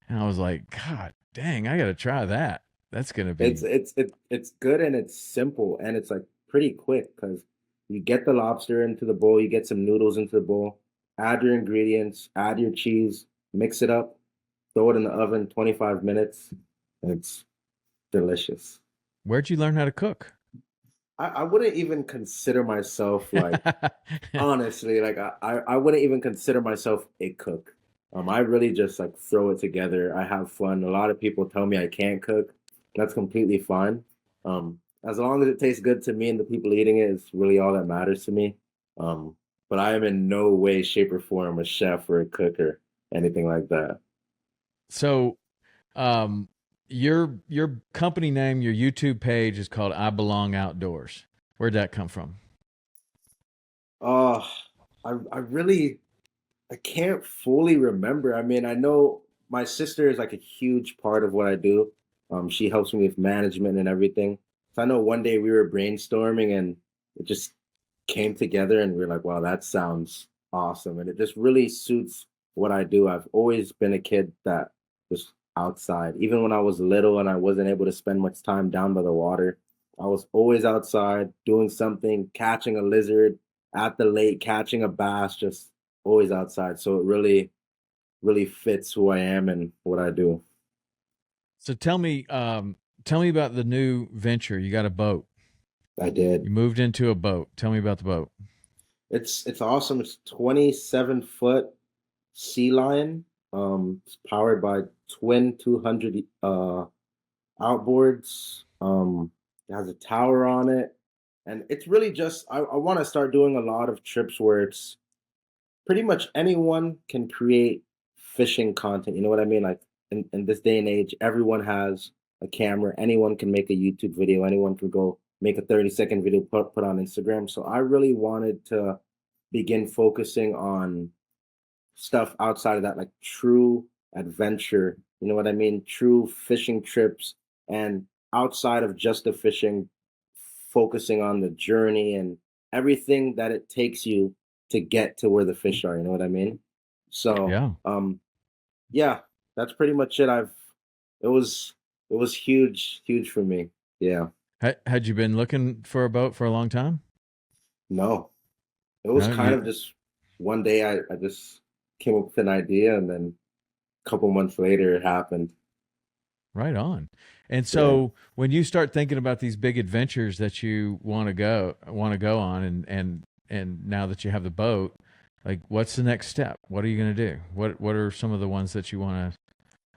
and I was like, God dang, I got to try that. That's going to be It's good and it's simple and it's like pretty quick because you get the lobster into the bowl, you get some noodles into the bowl, add your ingredients, add your cheese, mix it up, throw it in the oven 25 minutes. And it's delicious. Where'd you learn how to cook? I wouldn't even consider myself like honestly, like I wouldn't even consider myself a cook. I really just like throw it together. I have fun. A lot of people tell me I can't cook. That's completely fine. As long as it tastes good to me and the people eating it is really all that matters to me. Um, but I am in no way, shape, or form a chef or a cook or anything like that. So, um, your company name, your YouTube page is called I Belong Outdoors. Where'd that come from? Uh, I really I can't fully remember. I mean, I know my sister is like a huge part of what I do. She helps me with management and everything. So I know one day we were brainstorming and it just came together and we are like, wow, that sounds awesome. And it just really suits what I do. I've always been a kid that was outside. Even when I was little and I wasn't able to spend much time down by the water, I was always outside doing something, catching a lizard at the lake, catching a bass, just always outside. So it really fits who I am and what I do. So tell me about the new venture. You got a boat. I did. You moved into a boat. Tell me about the boat. It's awesome. It's 27-foot Sea Lion. It's powered by twin 200 outboards. It has a tower on it. And it's really just I want to start doing a lot of trips where it's pretty much anyone can create fishing content. You know what I mean? Like in this day and age, everyone has a camera. Anyone can make a YouTube video. Anyone can go make a 30-second video, put on Instagram. So I really wanted to begin focusing on stuff outside of that, like true adventure. You know what I mean? True fishing trips and outside of just the fishing, focusing on the journey and everything that it takes you to get to where the fish are. You know what I mean? So, Yeah. yeah, that's pretty much it. It was, it was huge for me. Yeah. Had you been looking for a boat for a long time? No, it was No, kind you of just one day I just came up with an idea and then a couple months later it happened. right on. And Yeah. so when you start thinking about these big adventures that you want to go on and now that you have the boat, like what's the next step? What are you going to do? What are some of the ones that you want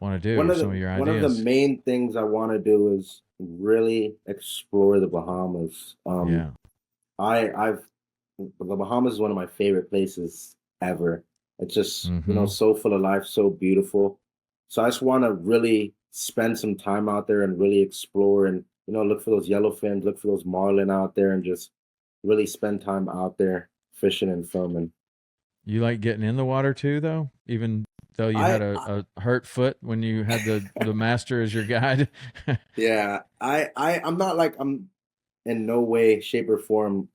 to do or some of your One of the ideas? main things I want to do is really explore the Bahamas. Yeah. I've the Bahamas is one of my favorite places ever. It's just, Mhm. so full of life, so beautiful. So I just want to really spend some time out there and really explore and, look for those yellowfins, look for those marlin out there and just really spend time out there fishing and filming. You like getting in the water too, though, even though you had I, a hurt foot when you had the master as your guide. yeah, I'm not like I'm in no way, shape, or form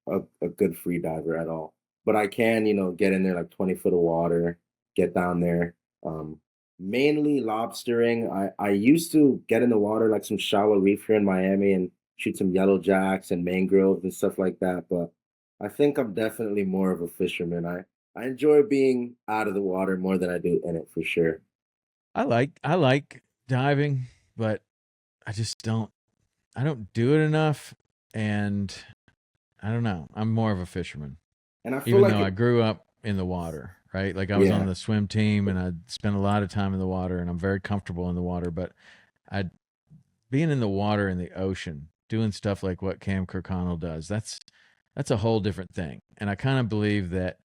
a good free diver at all. But I can, get in there like 20 foot of water, get down there. Um, Mainly lobstering. I used to get in the water like some shallow reef here in Miami and shoot some yellow jacks and mangroves and stuff like that. But I think I'm definitely more of a fisherman. I enjoy being out of the water more than I do in it for sure. I like diving, but I just I don't do it enough, and I don't know. I'm more of a fisherman, And I feel even like though I it, grew up in the water, right? Like I was on yeah, the swim team and I spent a lot of time in the water and I'm very comfortable in the water, but I being in the water in the ocean, doing stuff like what Cam Kirkconnell does, that's a whole different thing. And I kind of believe that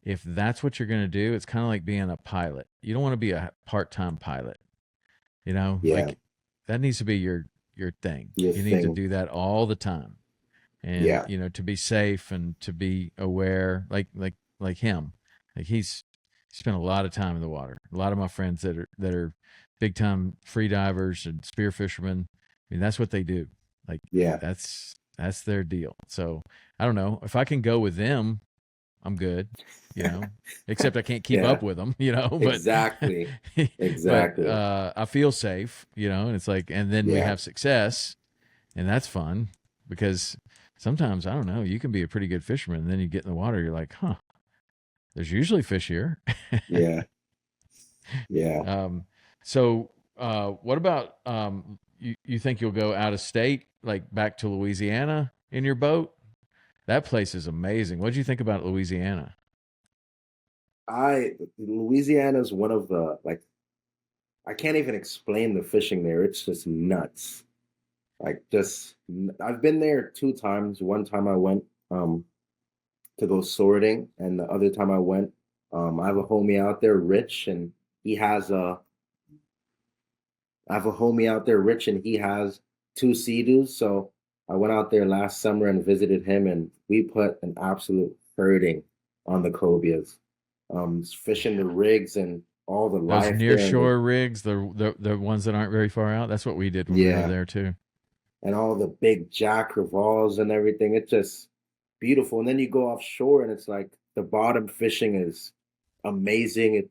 if that's what you're going to do, it's kind of like being a pilot. You don't want to be a part-time pilot, yeah, like that needs to be your thing. your You need to thing. do that all the time. And Yeah, to be safe and to be aware, like him, like he spent a lot of time in the water. A lot of my friends that are big time free divers and spear fishermen, I mean that's what they do. Like yeah, that's their deal. So I don't know if I can go with them, I'm good. you know Except I can't keep yeah, up with them, but exactly, but exactly. I feel safe, and it's like, and then we Yeah. have success, and that's fun because sometimes I don't know, you can be a pretty good fisherman, and then you get in the water, you're like, huh, there's usually fish here. Yeah, yeah. um, so what about you think you'll go out of state, like back to Louisiana in your boat? That place is amazing. What do you think about Louisiana? Louisiana is one of the like I can't even explain the fishing there. It's just nuts. Like I've been there two times. One time I went to go sorting, and the other time I went, I have a homie out there, Rich, and he has I have a homie out there, Rich, and he has two Sea-Doos. So I went out there last summer and visited him, and we put an absolute hurting on the cobias. Fishing the rigs and all the Those life near there, and shore rigs, the ones that aren't very far out. That's what we did when we were yeah, there too. and all the big jack crevalles and everything. It's just beautiful. And then you go offshore, and it's like the bottom fishing is amazing.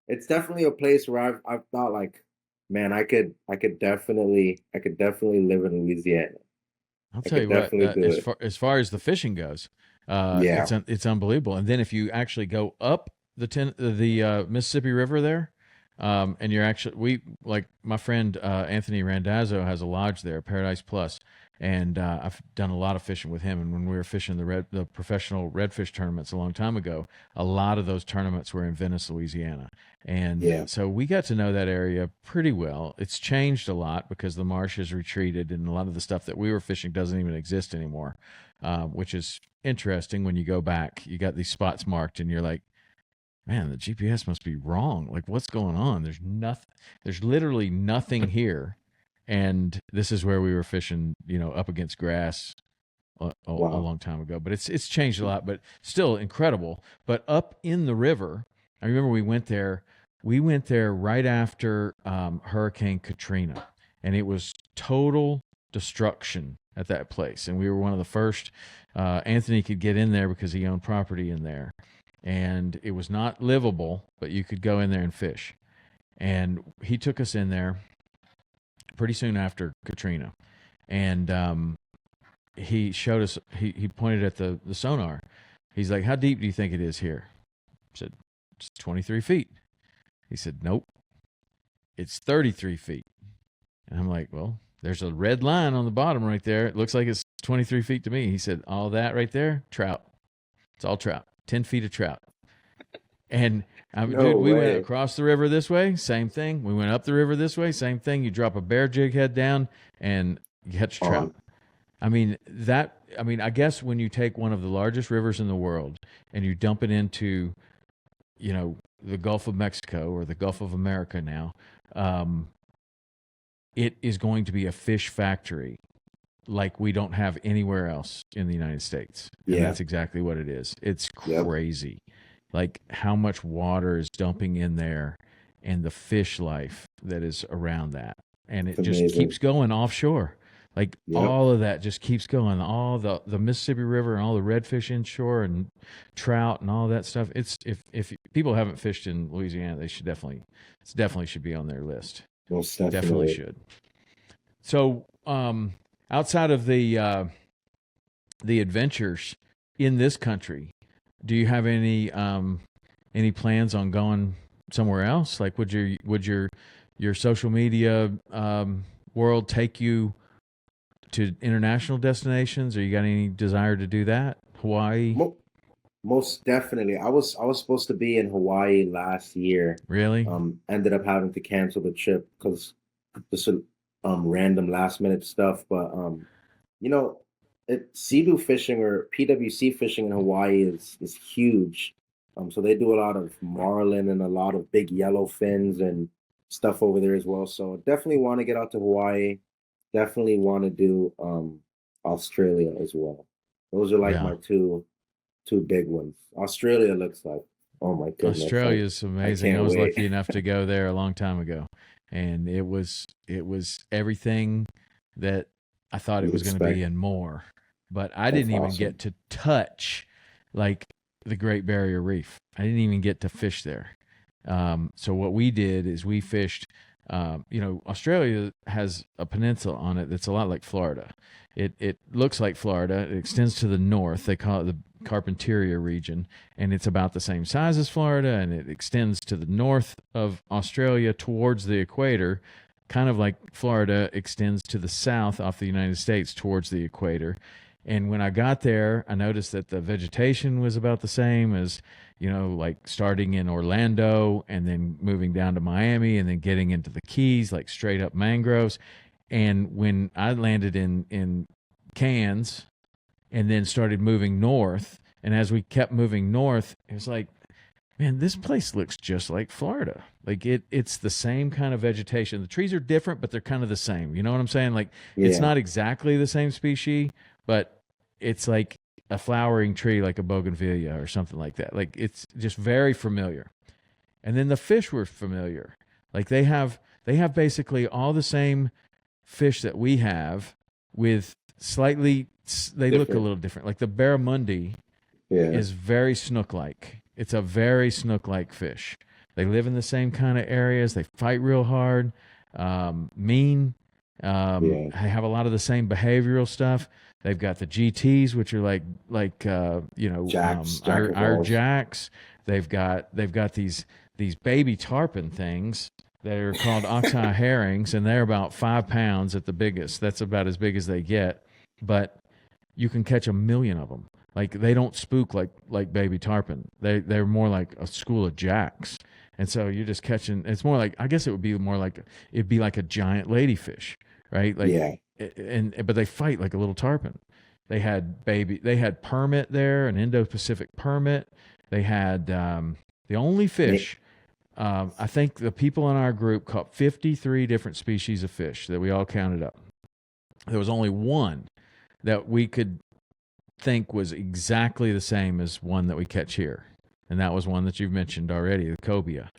It's definitely a place where I've thought like, man, I could definitely live in Louisiana. I'll I tell could you what, definitely do it. as far as the fishing goes, Yeah, it's unbelievable. And then if you actually go up the Mississippi River there, and you're actually we like my friend Anthony Randazzo has a lodge there, Paradise Plus, and I've done a lot of fishing with him. And when we were fishing the professional redfish tournaments a long time ago, a lot of those tournaments were in Venice, Louisiana. And yeah, so we got to know that area pretty well. It's changed a lot because the marsh has retreated, and a lot of the stuff that we were fishing doesn't even exist anymore, which is interesting. When you go back, you got these spots marked, and you're like, man, the GPS must be wrong. Like, what's going on? There's nothing. There's literally nothing here, and this is where we were fishing. Up against grass a wow. long time ago. But it's changed a lot, but still incredible. But up in the river, I remember we went there. We went there right after Hurricane Katrina, and it was total destruction at that place. And we were one of the first. Anthony could get in there because he owned property in there, and it was not livable, but you could go in there and fish. And he took us in there pretty soon after Katrina, and he showed us. He pointed at the sonar. He's like, "How deep do you think it is here?" I said, "It's 23 feet." He said, "Nope, it's 33 feet." And I'm like, "Well, there's a red line on the bottom right there. It looks like it's 23 feet to me." He said, "All that right there, trout. It's all trout. 10 feet of trout." And No dude, we went way. across the river this way, same thing. We went up the river this way, same thing. You drop a bear jig head down and you catch trout. On. I guess when you take one of the largest rivers in the world and you dump it into, the Gulf of Mexico or the Gulf of America now, it is going to be a fish factory like we don't have anywhere else in the United States. And Yeah. that's exactly what it is. It's Yep. crazy. Like how much water is dumping in there and the fish life that is around that. And It's it just amazing. keeps going offshore. Like Yep. all of that just keeps going. All the Mississippi River and all the redfish inshore and trout and all that stuff. It's if people haven't fished in Louisiana, they should definitely should be on their list. Most Definitely definitely. should. So, outside of the adventures in this country, do you have any plans on going somewhere else? Like, would your social media world take you to international destinations, or you got any desire to do that? Hawaii, Mo- Most definitely. I was supposed to be in Hawaii last year. really? Ended up having to cancel the trip because just random last minute stuff. But you know, Sea-Doo fishing or PWC fishing in Hawaii is huge. So they do a lot of marlin and a lot of big yellow fins and stuff over there as well. So definitely want to get out to Hawaii. Definitely want to do Australia as well. Those are like Yeah. my two big ones. Australia looks like, oh my goodness, Australia is I amazing. I can't was wait. lucky enough to go there a long time ago, and it was everything that I thought it You was going to be expect. and more. But I That's didn't even awesome. get to touch like the Great Barrier Reef. I didn't even get to fish there. So what we did is we fished. Australia has a peninsula on it that's a lot like Florida. It looks like Florida. It extends to the north. They call it the Carpentaria region, and it's about the same size as Florida, and it extends to the north of Australia towards the equator, kind of like Florida extends to the south off the United States towards the equator. And when I got there, I noticed that the vegetation was about the same as, like starting in Orlando and then moving down to Miami and then getting into the Keys, like straight up mangroves. And when I landed in Cairns and then started moving north, and as we kept moving north, it was like Man, this place looks just like Florida. Like it's the same kind of vegetation. The trees are different, but they're kind of the same. You know what I'm saying? Like it's Yeah, not exactly the same species, but it's like a flowering tree like a bougainvillea or something like that. Like it's just very familiar. And then the fish were familiar. Like they have basically all the same fish that we have with slightly they look a different. little different. Like the barramundi Yeah, is very snook-like. It's a very snook-like fish. They live in the same kind of areas. They fight real hard, mean. yeah. They have a lot of the same behavioral stuff. They've got the GTs, which are like Jack of our alls. jacks. They've got these baby tarpon things that are called oxeye herrings, and they're about 5 pounds at the biggest. That's about as big as they get, but you can catch a million of them. Like they don't spook like baby tarpon. They're more like a school of jacks. And so you're just catching. It's more like I guess it would be more like it'd be like a giant ladyfish, right? Like Yeah, and but they fight like a little tarpon. They had permit there, an Indo-Pacific permit. They had the only Ma- fish. I think the people in our group caught 53 different species of fish that we all counted up. There was only one that we could think was exactly the same as one that we catch here. And that was one that you've mentioned already, the cobia.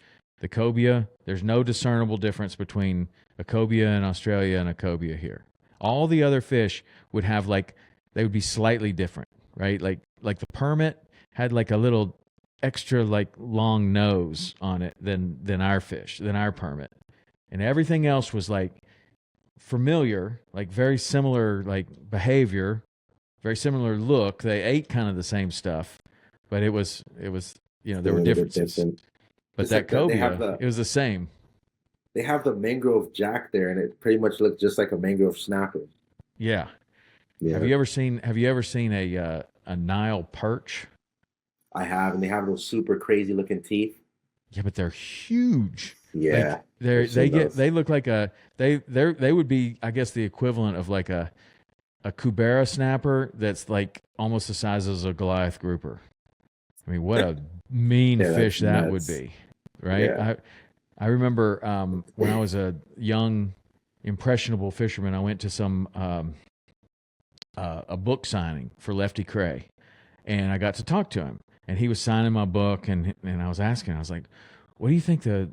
The cobia, there's no discernible difference between a cobia in Australia and a cobia here. All the other fish would have like they would be slightly different, right? Like the permit had like a little extra like long nose on it than our fish, than our permit. And everything else was like familiar, like very similar like behavior, very similar look. They ate kind of the same stuff, but it was a there were little bit differences. different. But Just that like cobia, it was the same. they have the mangrove jack there, and it pretty much looks just like a mangrove snapper. Yeah. Yeah, Have you ever seen a Nile perch? I have, and they have those super crazy looking teeth. Yeah, but they're huge. Like Yeah, I've seen those. they look like they would be I guess the equivalent of like a Kubera snapper that's like almost the size of a Goliath grouper. I mean, what a mean Yeah, fish that's that would nuts. be, right? Yeah. I remember when I was a young, impressionable fisherman, I went to some a book signing for Lefty Cray, and I got to talk to him, and he was signing my book, and I was asking, I was like, "What do you think the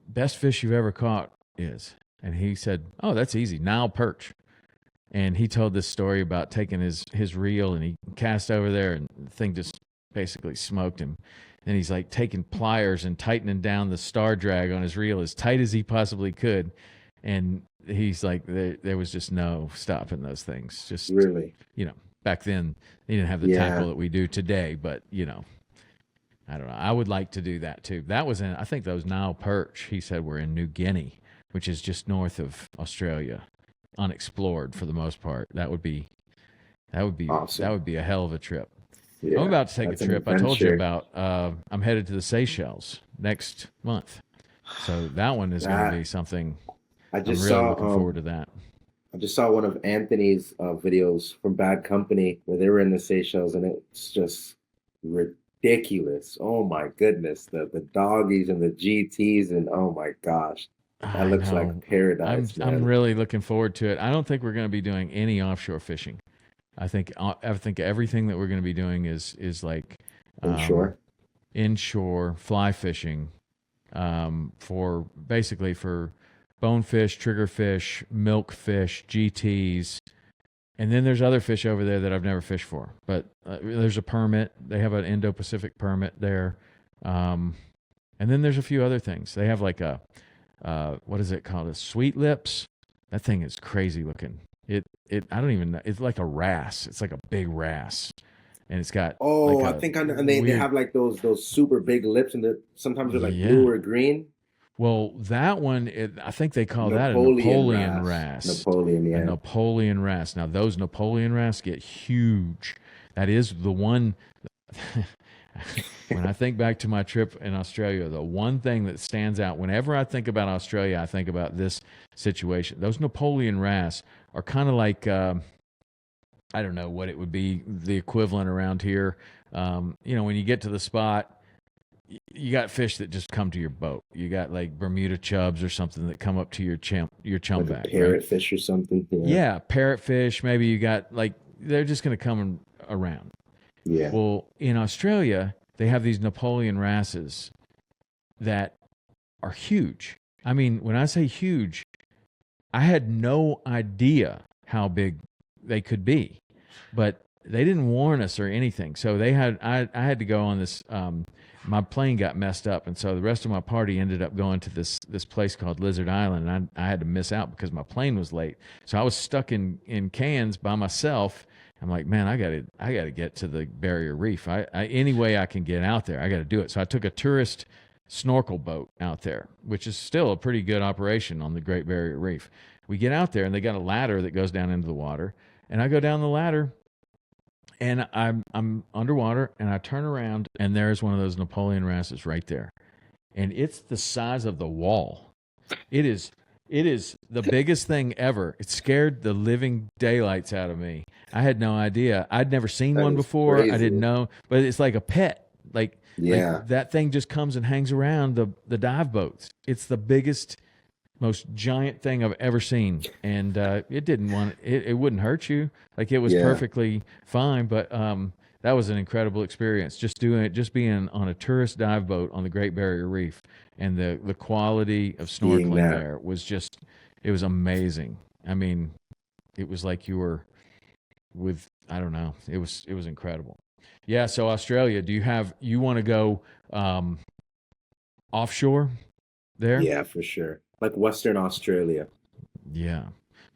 best fish you've ever caught is?" And he said, "Oh, that's easy, Nile perch." And he told this story about taking his reel and he cast over there and the thing just basically smoked him. And he's like taking pliers and tightening down the star drag on his reel as tight as he possibly could. And he's like, there was just no stopping those things. Just, Really? back then they didn't have the tackle Yeah. that we do today, but I don't know. I would like to do that too. That was I think those Nile perch, he said, were in New Guinea, which is just north of Australia, unexplored for the most part. That Awesome. would be a hell of a trip. I'm Yeah. about to take a That's an trip. I told you adventure. about. I'm headed to the Seychelles next month, so that one is going to be That something. I I'm just really saw looking forward to that. I just saw one of Anthony's videos from Bad Company where they were in the Seychelles, and it's just ridiculous. Oh my goodness, the doggies and the GTs, and oh my gosh, that I looks like know. paradise, I'm man. really looking forward to it. I don't think we're going to be doing any offshore fishing. I think everything that we're going to be doing is like um, Inshore. inshore fly fishing for basically for bonefish, triggerfish, milkfish, GTs, and then there's other fish over there that I've never fished for. But there's a permit. They have an Indo-Pacific permit there, um, and then there's a few other things. They have like a what is it called? A sweet lips. That thing is crazy looking. It I don't even know. It's like a wrasse. It's like a big wrasse, and it's got like Oh, I a think I know. And they weird. have like those super big lips, and sometimes they're like blue Yeah. or green. Well, that one, I think they call that a Napoleon Napoleon wrasse. wrasse. Napoleon, A yeah. Napoleon wrasse. Now, those Napoleon wrasse get huge. That is the one. When I think back to my trip in Australia, the one thing that stands out whenever I think about Australia, I think about this situation. Those Napoleon wrasse are kind of like I don't know what it would be the equivalent around here. When you get to the spot you got fish that just come to your boat. You got like Bermuda chubs or something that come up to your chum Like a back, right? parrotfish or something. Yeah. Yeah, parrotfish. Maybe you got like they're just going to come around. Yeah. Well, in Australia, they have these Napoleon wrasses that are huge. I mean, when I say huge, I had no idea how big they could be, but they didn't warn us or anything. So I had to go on this. My plane got messed up, and so the rest of my party ended up going to this place called Lizard Island, and I had to miss out because my plane was late. So I was stuck in Cairns by myself. I'm like, man, I gotta get to the Barrier Reef. Any way I can get out there, I got to do it. So I took a tourist snorkel boat out there, which is still a pretty good operation on the Great Barrier Reef. We get out there, and they got a ladder that goes down into the water, and I go down the ladder, and I'm underwater, and I turn around, and there's one of those Napoleon wrasses right there, and it's the size of the wall. It is the biggest thing ever. It scared the living daylights out of me. I had no idea. I'd never seen That one is before. I didn't crazy. know, but it's like a pet. Like Yeah. that thing just comes and hangs around the dive boats. It's the biggest, most giant thing I've ever seen, and it didn't want it. It wouldn't hurt you. Like it was Yeah. perfectly fine, but that was an incredible experience. Just being on a tourist dive boat on the Great Barrier Reef, and the quality of Seeing snorkeling that. there was just, it was amazing. I mean, it was like you were with, I don't know. It was incredible. Yeah. So Australia, you want to go um, offshore there? Yeah, for sure. Like Western Australia. Yeah.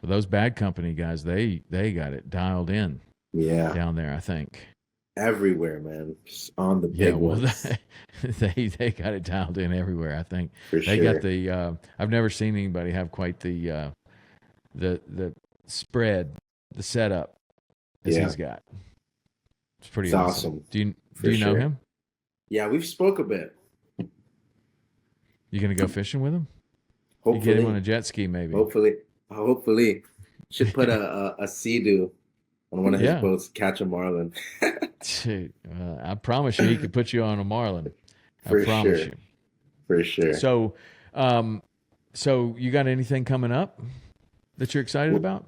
But those bad company guys, they got it dialed in Yeah. down there, I think. Everywhere, man. Just on the Yeah, big well, ones. they got it dialed in everywhere, I think. For They got sure. the I've never seen anybody have quite the spread, the setup as Yeah. he's got. It's pretty It's awesome. awesome. Do For you know sure. him? Yeah, we've spoke a bit. You gonna go fishing with him? You get him on Hopefully. a jet ski, maybe. Hopefully. Hopefully. Should put a SeaDoo on one of his Yeah. boats, catch a marlin. Shoot, I promise you, he could put you on a marlin. I For promise sure. you. For sure. So, um, so you got anything coming up that you're excited Well, about?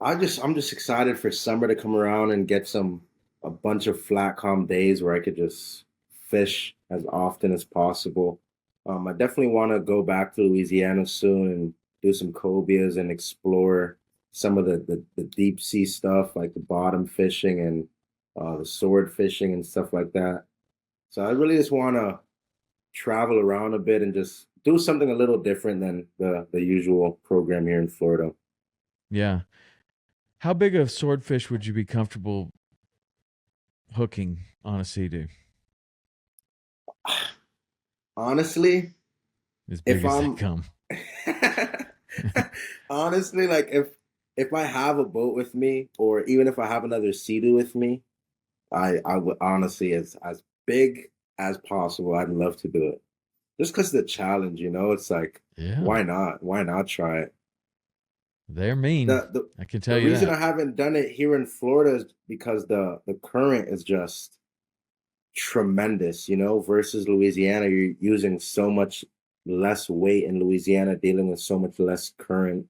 I'm just excited for summer to come around and get a bunch of flat, calm days where I could just fish as often as possible. I definitely want to go back to Louisiana soon and do some cobias and explore some of the deep sea stuff like the bottom fishing and the sword fishing and stuff like that. So I really just want to travel around a bit and just do something a little different than the usual program here in Florida. Yeah. How big of swordfish would you be comfortable hooking on a sea-doo? Honestly, As big if as they I'm come. honestly like if I have a boat with me or even if I have another sea with me, I would honestly as big as possible. I'd love to do it. Just because the challenge, it's like Yeah. why not try it? They're mean. The the I can the tell you reason that. I haven't done it here in Florida is because the current is just tremendous, versus Louisiana. You're using so much less weight in Louisiana, dealing with so much less current.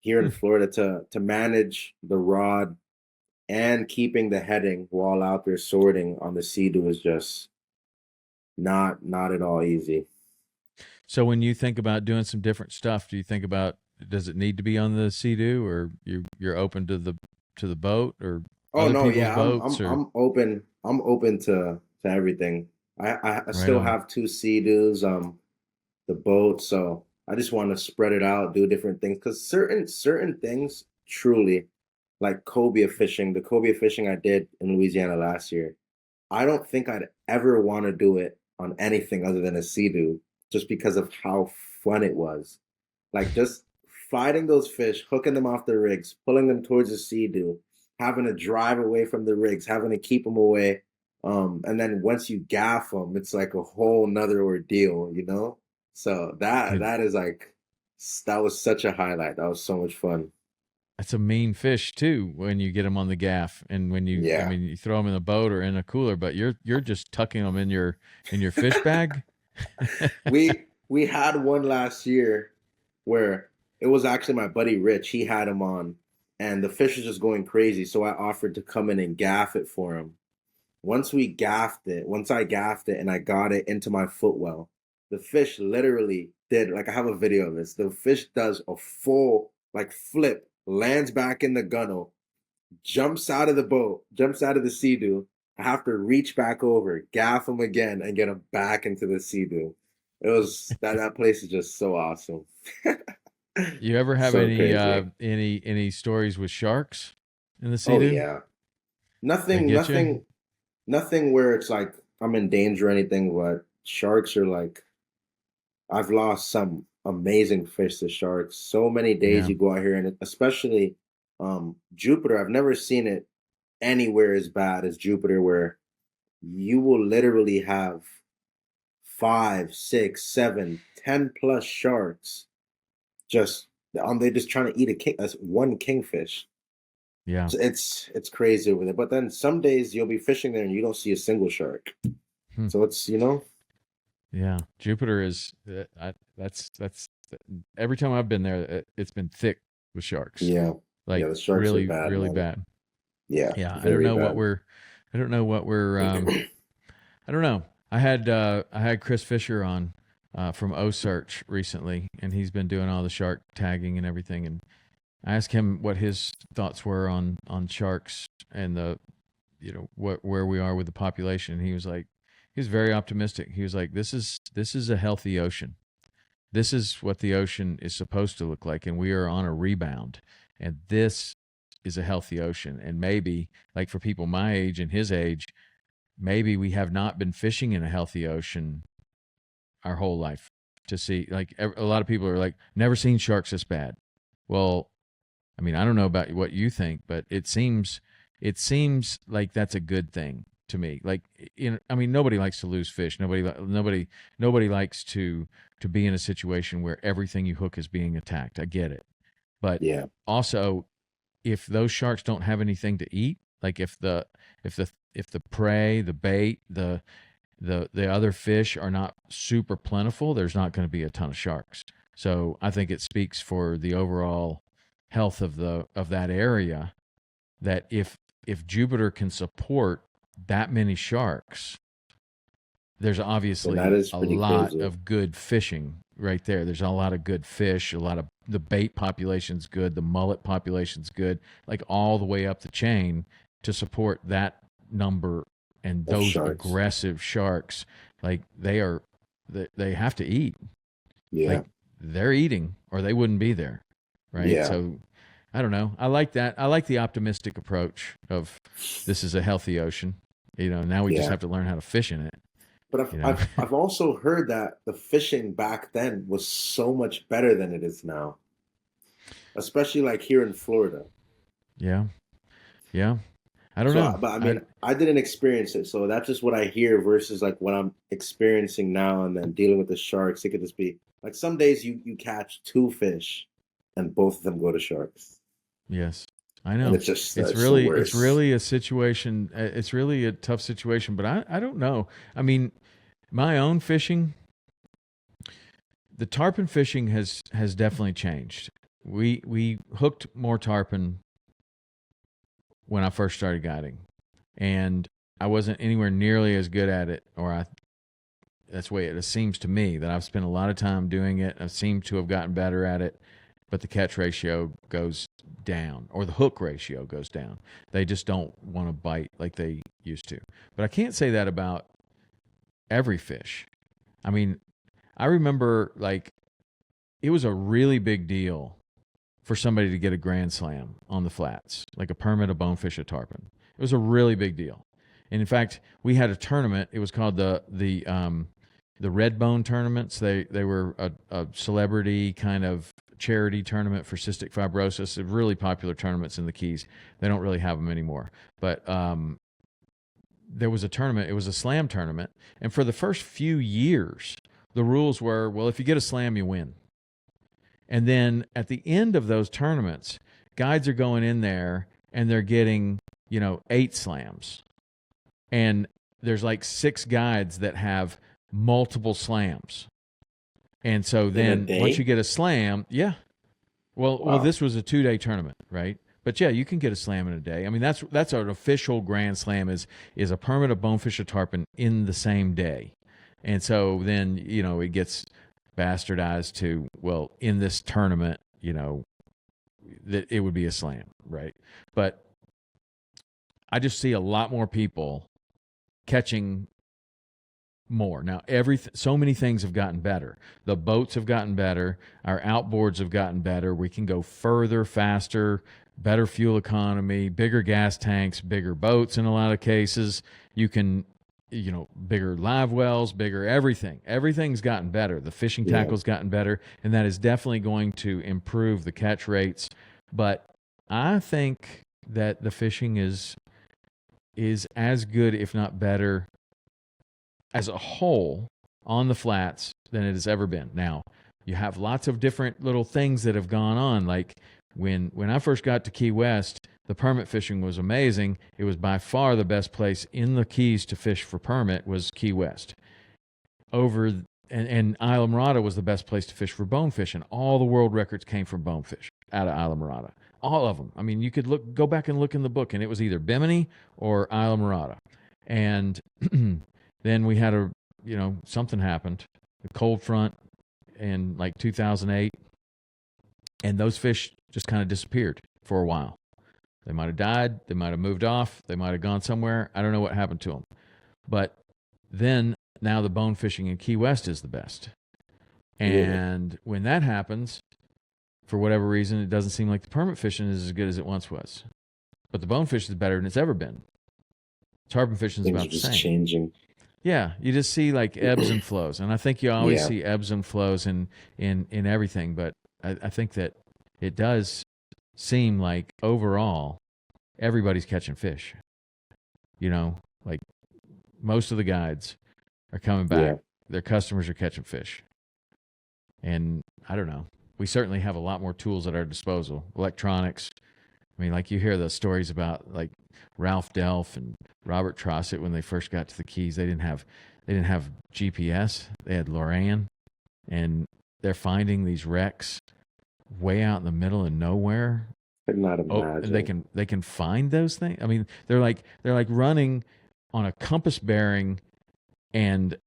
Here in Hmm. Florida, to manage the rod and keeping the heading while out there sorting on the SeaDoo is just not at all easy. So when you think about doing some different stuff, do you think about, does it need to be on the sea-doo, or you're open to the boat or Oh other no, people's yeah, I'm boats, I'm or I'm open. I'm open to everything. I right still on? have two SeaDoos, the boat, so I just want to spread it out, do different things because certain things truly like cobia fishing, the cobia fishing I did in Louisiana last year. I don't think I'd ever want to do it on anything other than a Sea-Doo just because of how fun it was. Like just fighting those fish, hooking them off the rigs, pulling them towards the Sea-Doo, having to drive away from the rigs, having to keep them away. And then once you gaff them, it's like a whole nother ordeal. So that Could that is like that was such a highlight. That was so much fun. That's a mean fish too when you get them on the gaff, and when you, I Yeah. mean, you throw them in the boat or in a cooler, but you're just tucking them in your fish bag. We had one last year where it was actually my buddy Rich. He had him on, and the fish was just going crazy. So I offered to come in and gaff it for him. Once I gaffed it and I got it into my footwell, the fish literally did, like, I have a video of this. The fish does a full like flip, lands back in the gunnel, jumps out of the boat, jumps out of the SeaDoo. I have to reach back over, gaff him again, and get him back into the SeaDoo. It was that place is just so awesome. You ever have So crazy. any stories with sharks in the sea, Oh dude? yeah. They Nothing, get you? nothing, nothing where it's like I'm in danger or anything, but sharks are like I've lost some amazing fish to sharks. So many days Yeah. you go out here and especially Jupiter, I've never seen it anywhere as bad as Jupiter where you will literally have five, six, seven, 10+ sharks just they're just trying to eat a king as one kingfish. Yeah. So it's crazy over there. But then some days you'll be fishing there and you don't see a single shark. Hmm. So it's Yeah. Jupiter is that's every time I've been there, it's been thick with sharks. yeah. Yeah, Like the sharks are really, bad, really man. bad. Yeah, Yeah. very bad. I don't know what we're I don't know. I had Chris Fisher on from O Search recently, and he's been doing all the shark tagging and everything. And I asked him what his thoughts were on sharks and the what where we are with the population. And he was like, he was very optimistic. He was like, this is a healthy ocean. This is what the ocean is supposed to look like, and we are on a rebound. And this is a healthy ocean. And maybe, like for people my age and his age, maybe we have not been fishing in a healthy ocean our whole life to see. Like a lot of people are like, never seen sharks this bad. Well, I mean, I don't know about what you think, but it seems like that's a good thing to me. Like, I mean, nobody likes to lose fish. Nobody likes to be in a situation where everything you hook is being attacked. I get it, but Yeah. also, if those sharks don't have anything to eat, like if the prey, the bait, the other fish are not super plentiful, there's not going to be a ton of sharks. So I think it speaks for the overall health of that area that if Jupiter can support that many sharks, there's And that obviously is a pretty lot crazy. of good fishing right there. There's a lot of good fish, a lot of the bait population's good, the mullet population's good, like all the way up the chain to support that number and Of those sharks. aggressive sharks. Like they have to eat. Yeah. Like they're eating or they wouldn't be there. Right? Yeah. So I don't know. I like that. I like the optimistic approach of this is a healthy ocean. Now we just Yeah. have to learn how to fish in it, But you know. I've also heard that the fishing back then was so much better than it is now, especially like here in Florida. Yeah. Yeah. I don't So, know. but I mean, I didn't experience it, so that's just what I hear versus like what I'm experiencing now, and then dealing with the sharks. It could just be like some days you catch two fish, and both of them go to sharks, Yes. I and know. it's just It's it's the really it's worst. really a situation. It's really a tough situation, but I don't know. I mean, my own fishing, the tarpon fishing has definitely changed. We hooked more tarpon when I first started guiding, and I wasn't anywhere nearly as good at it, or that's the way it seems to me that I've spent a lot of time doing it. I seem to have gotten better at it, but the catch ratio goes down or the hook ratio goes down. They just don't want to bite like they used to. But I can't say that about every fish. I mean, I remember like it was a really big deal for somebody to get a grand slam on the flats, like a permit, a bonefish, a tarpon. It was a really big deal. And in fact, we had a tournament. It was called the Red Bone tournaments. They were a celebrity kind of charity tournament for cystic fibrosis. They're really popular tournaments in the Keys. They don't really have them anymore. But there was a tournament. It was a slam tournament. And for the first few years, the rules were, well, if you get a slam, you win. And then at the end of those tournaments, guides are going in there and they're getting, 8 slams. And there's like 6 guides that have multiple slams. And so In a then once you day? get a slam, yeah. Well, Wow. this was a 2-day tournament, right? But yeah, you can get a slam in a day. I mean, that's an official grand slam is a permit of bonefish or tarpon in the same day. And so then, it gets bastardized to, well, in this tournament, that it would be a slam, right? But I just see a lot more people catching more. Now, so many things have gotten better. The boats have gotten better. Our outboards have gotten better. We can go further, faster, better fuel economy, bigger gas tanks, bigger boats in a lot of cases. You can, bigger live wells, bigger everything. Everything's gotten better. The fishing Yeah. tackle's gotten better, and that is definitely going to improve the catch rates. But I think that the fishing is as good, if not better, as a whole on the flats than it has ever been. Now, you have lots of different little things that have gone on. Like when I first got to Key West, the permit fishing was amazing. It was by far the best place in the Keys to fish for permit was Key West. And Islamorada was the best place to fish for bonefish, and all the world records came from bonefish out of Islamorada. All of them. I mean, you could go back and look in the book, and it was either Bimini or Islamorada. And then we had something happened, the cold front in like 2008, and those fish just kind of disappeared for a while. They might have died, they might have moved off, they might have gone somewhere. I don't know what happened to them. But then now the bone fishing in Key West is the best. Really? And when that happens, for whatever reason, it doesn't seem like the permit fishing is as good as it once was. But the bonefish is better than it's ever been. Tarpon fishing is Things about are the just same. changing. Yeah, you just see like ebbs and flows, and I think you always Yeah. see ebbs and flows in everything. But I think that it does seem like overall everybody's catching fish. Like most of the guides are coming back. Yeah. Their customers are catching fish, and I don't know. We certainly have a lot more tools at our disposal. Electronics. I mean, like you hear those stories about like Ralph Delph and Robert Trossett when they first got to the Keys. They didn't have GPS. They had Loran, and they're finding these wrecks way out in the middle of nowhere. Could not Oh, and they imagine. can find those things. I mean, they're like running on a compass bearing and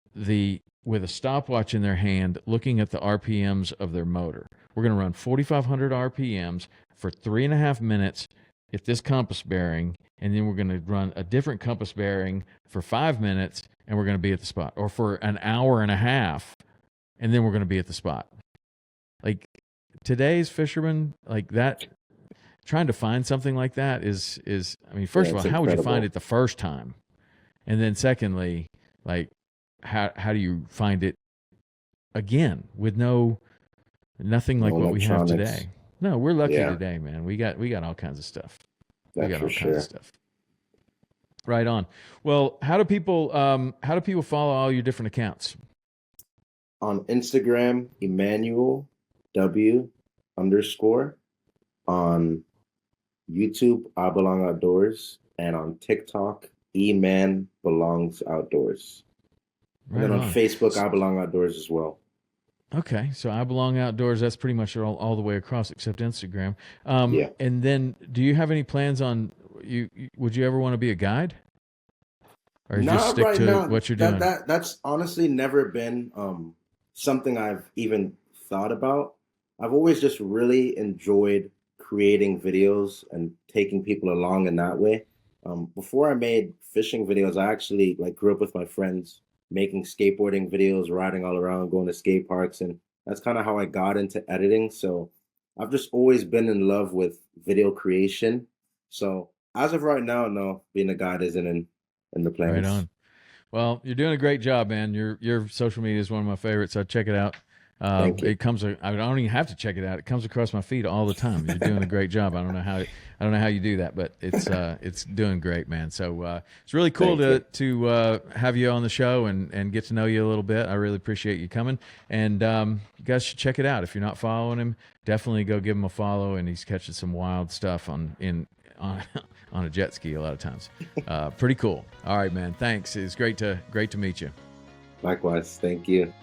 with a stopwatch in their hand, looking at the RPMs of their motor. We're going to run 4,500 RPMs for 3.5 minutes at this compass bearing, and then we're going to run a different compass bearing for 5 minutes, and we're going to be at the spot, or for an hour and a half, and then we're going to be at the spot. Like today's fishermen, like that, trying to find something like that is. I mean, Yeah, first of all, it's how would you find incredible. it the first time, and then secondly, like how do you find it again with nothing like No what we have electronics. today? No, we're lucky Yeah, today, man. We got all kinds of stuff. We that's got for all kinds of sure. stuff. Right on. Well, how do people follow all your different accounts? On Instagram, Emanuel W underscore. On YouTube, I Belong Outdoors. And on TikTok, E-Man Belongs Outdoors. And then Right on on. Facebook, I Belong Outdoors as well. Okay, so I belong outdoors. That's pretty much all the way across, except Instagram. Yeah. And then, do you have any plans on would you ever want to be a guide, or just Not stick right to now. what you're That doing? that that's honestly never been something I've even thought about. I've always just really enjoyed creating videos and taking people along in that way. Before I made fishing videos, I actually like grew up with my friends making skateboarding videos, riding all around, going to skate parks, and that's kind of how I got into editing. So I've just always been in love with video creation. So as of right now, no, being a guide isn't in the Right plans. on. Well, you're doing a great job, man. Your social media is one of my favorites. So check it out. Thank you. It comes. I don't even have to check it out. It comes across my feed all the time. You're doing a great job. I don't know how you do that, but it's doing great, man. So it's really cool to have you on the show and get to know you a little bit. I really appreciate you coming. And you guys should check it out. If you're not following him, definitely go give him a follow. And he's catching some wild stuff on a jet ski a lot of times. Pretty cool. All right, man. Thanks. It's great to meet you. Likewise. Thank you.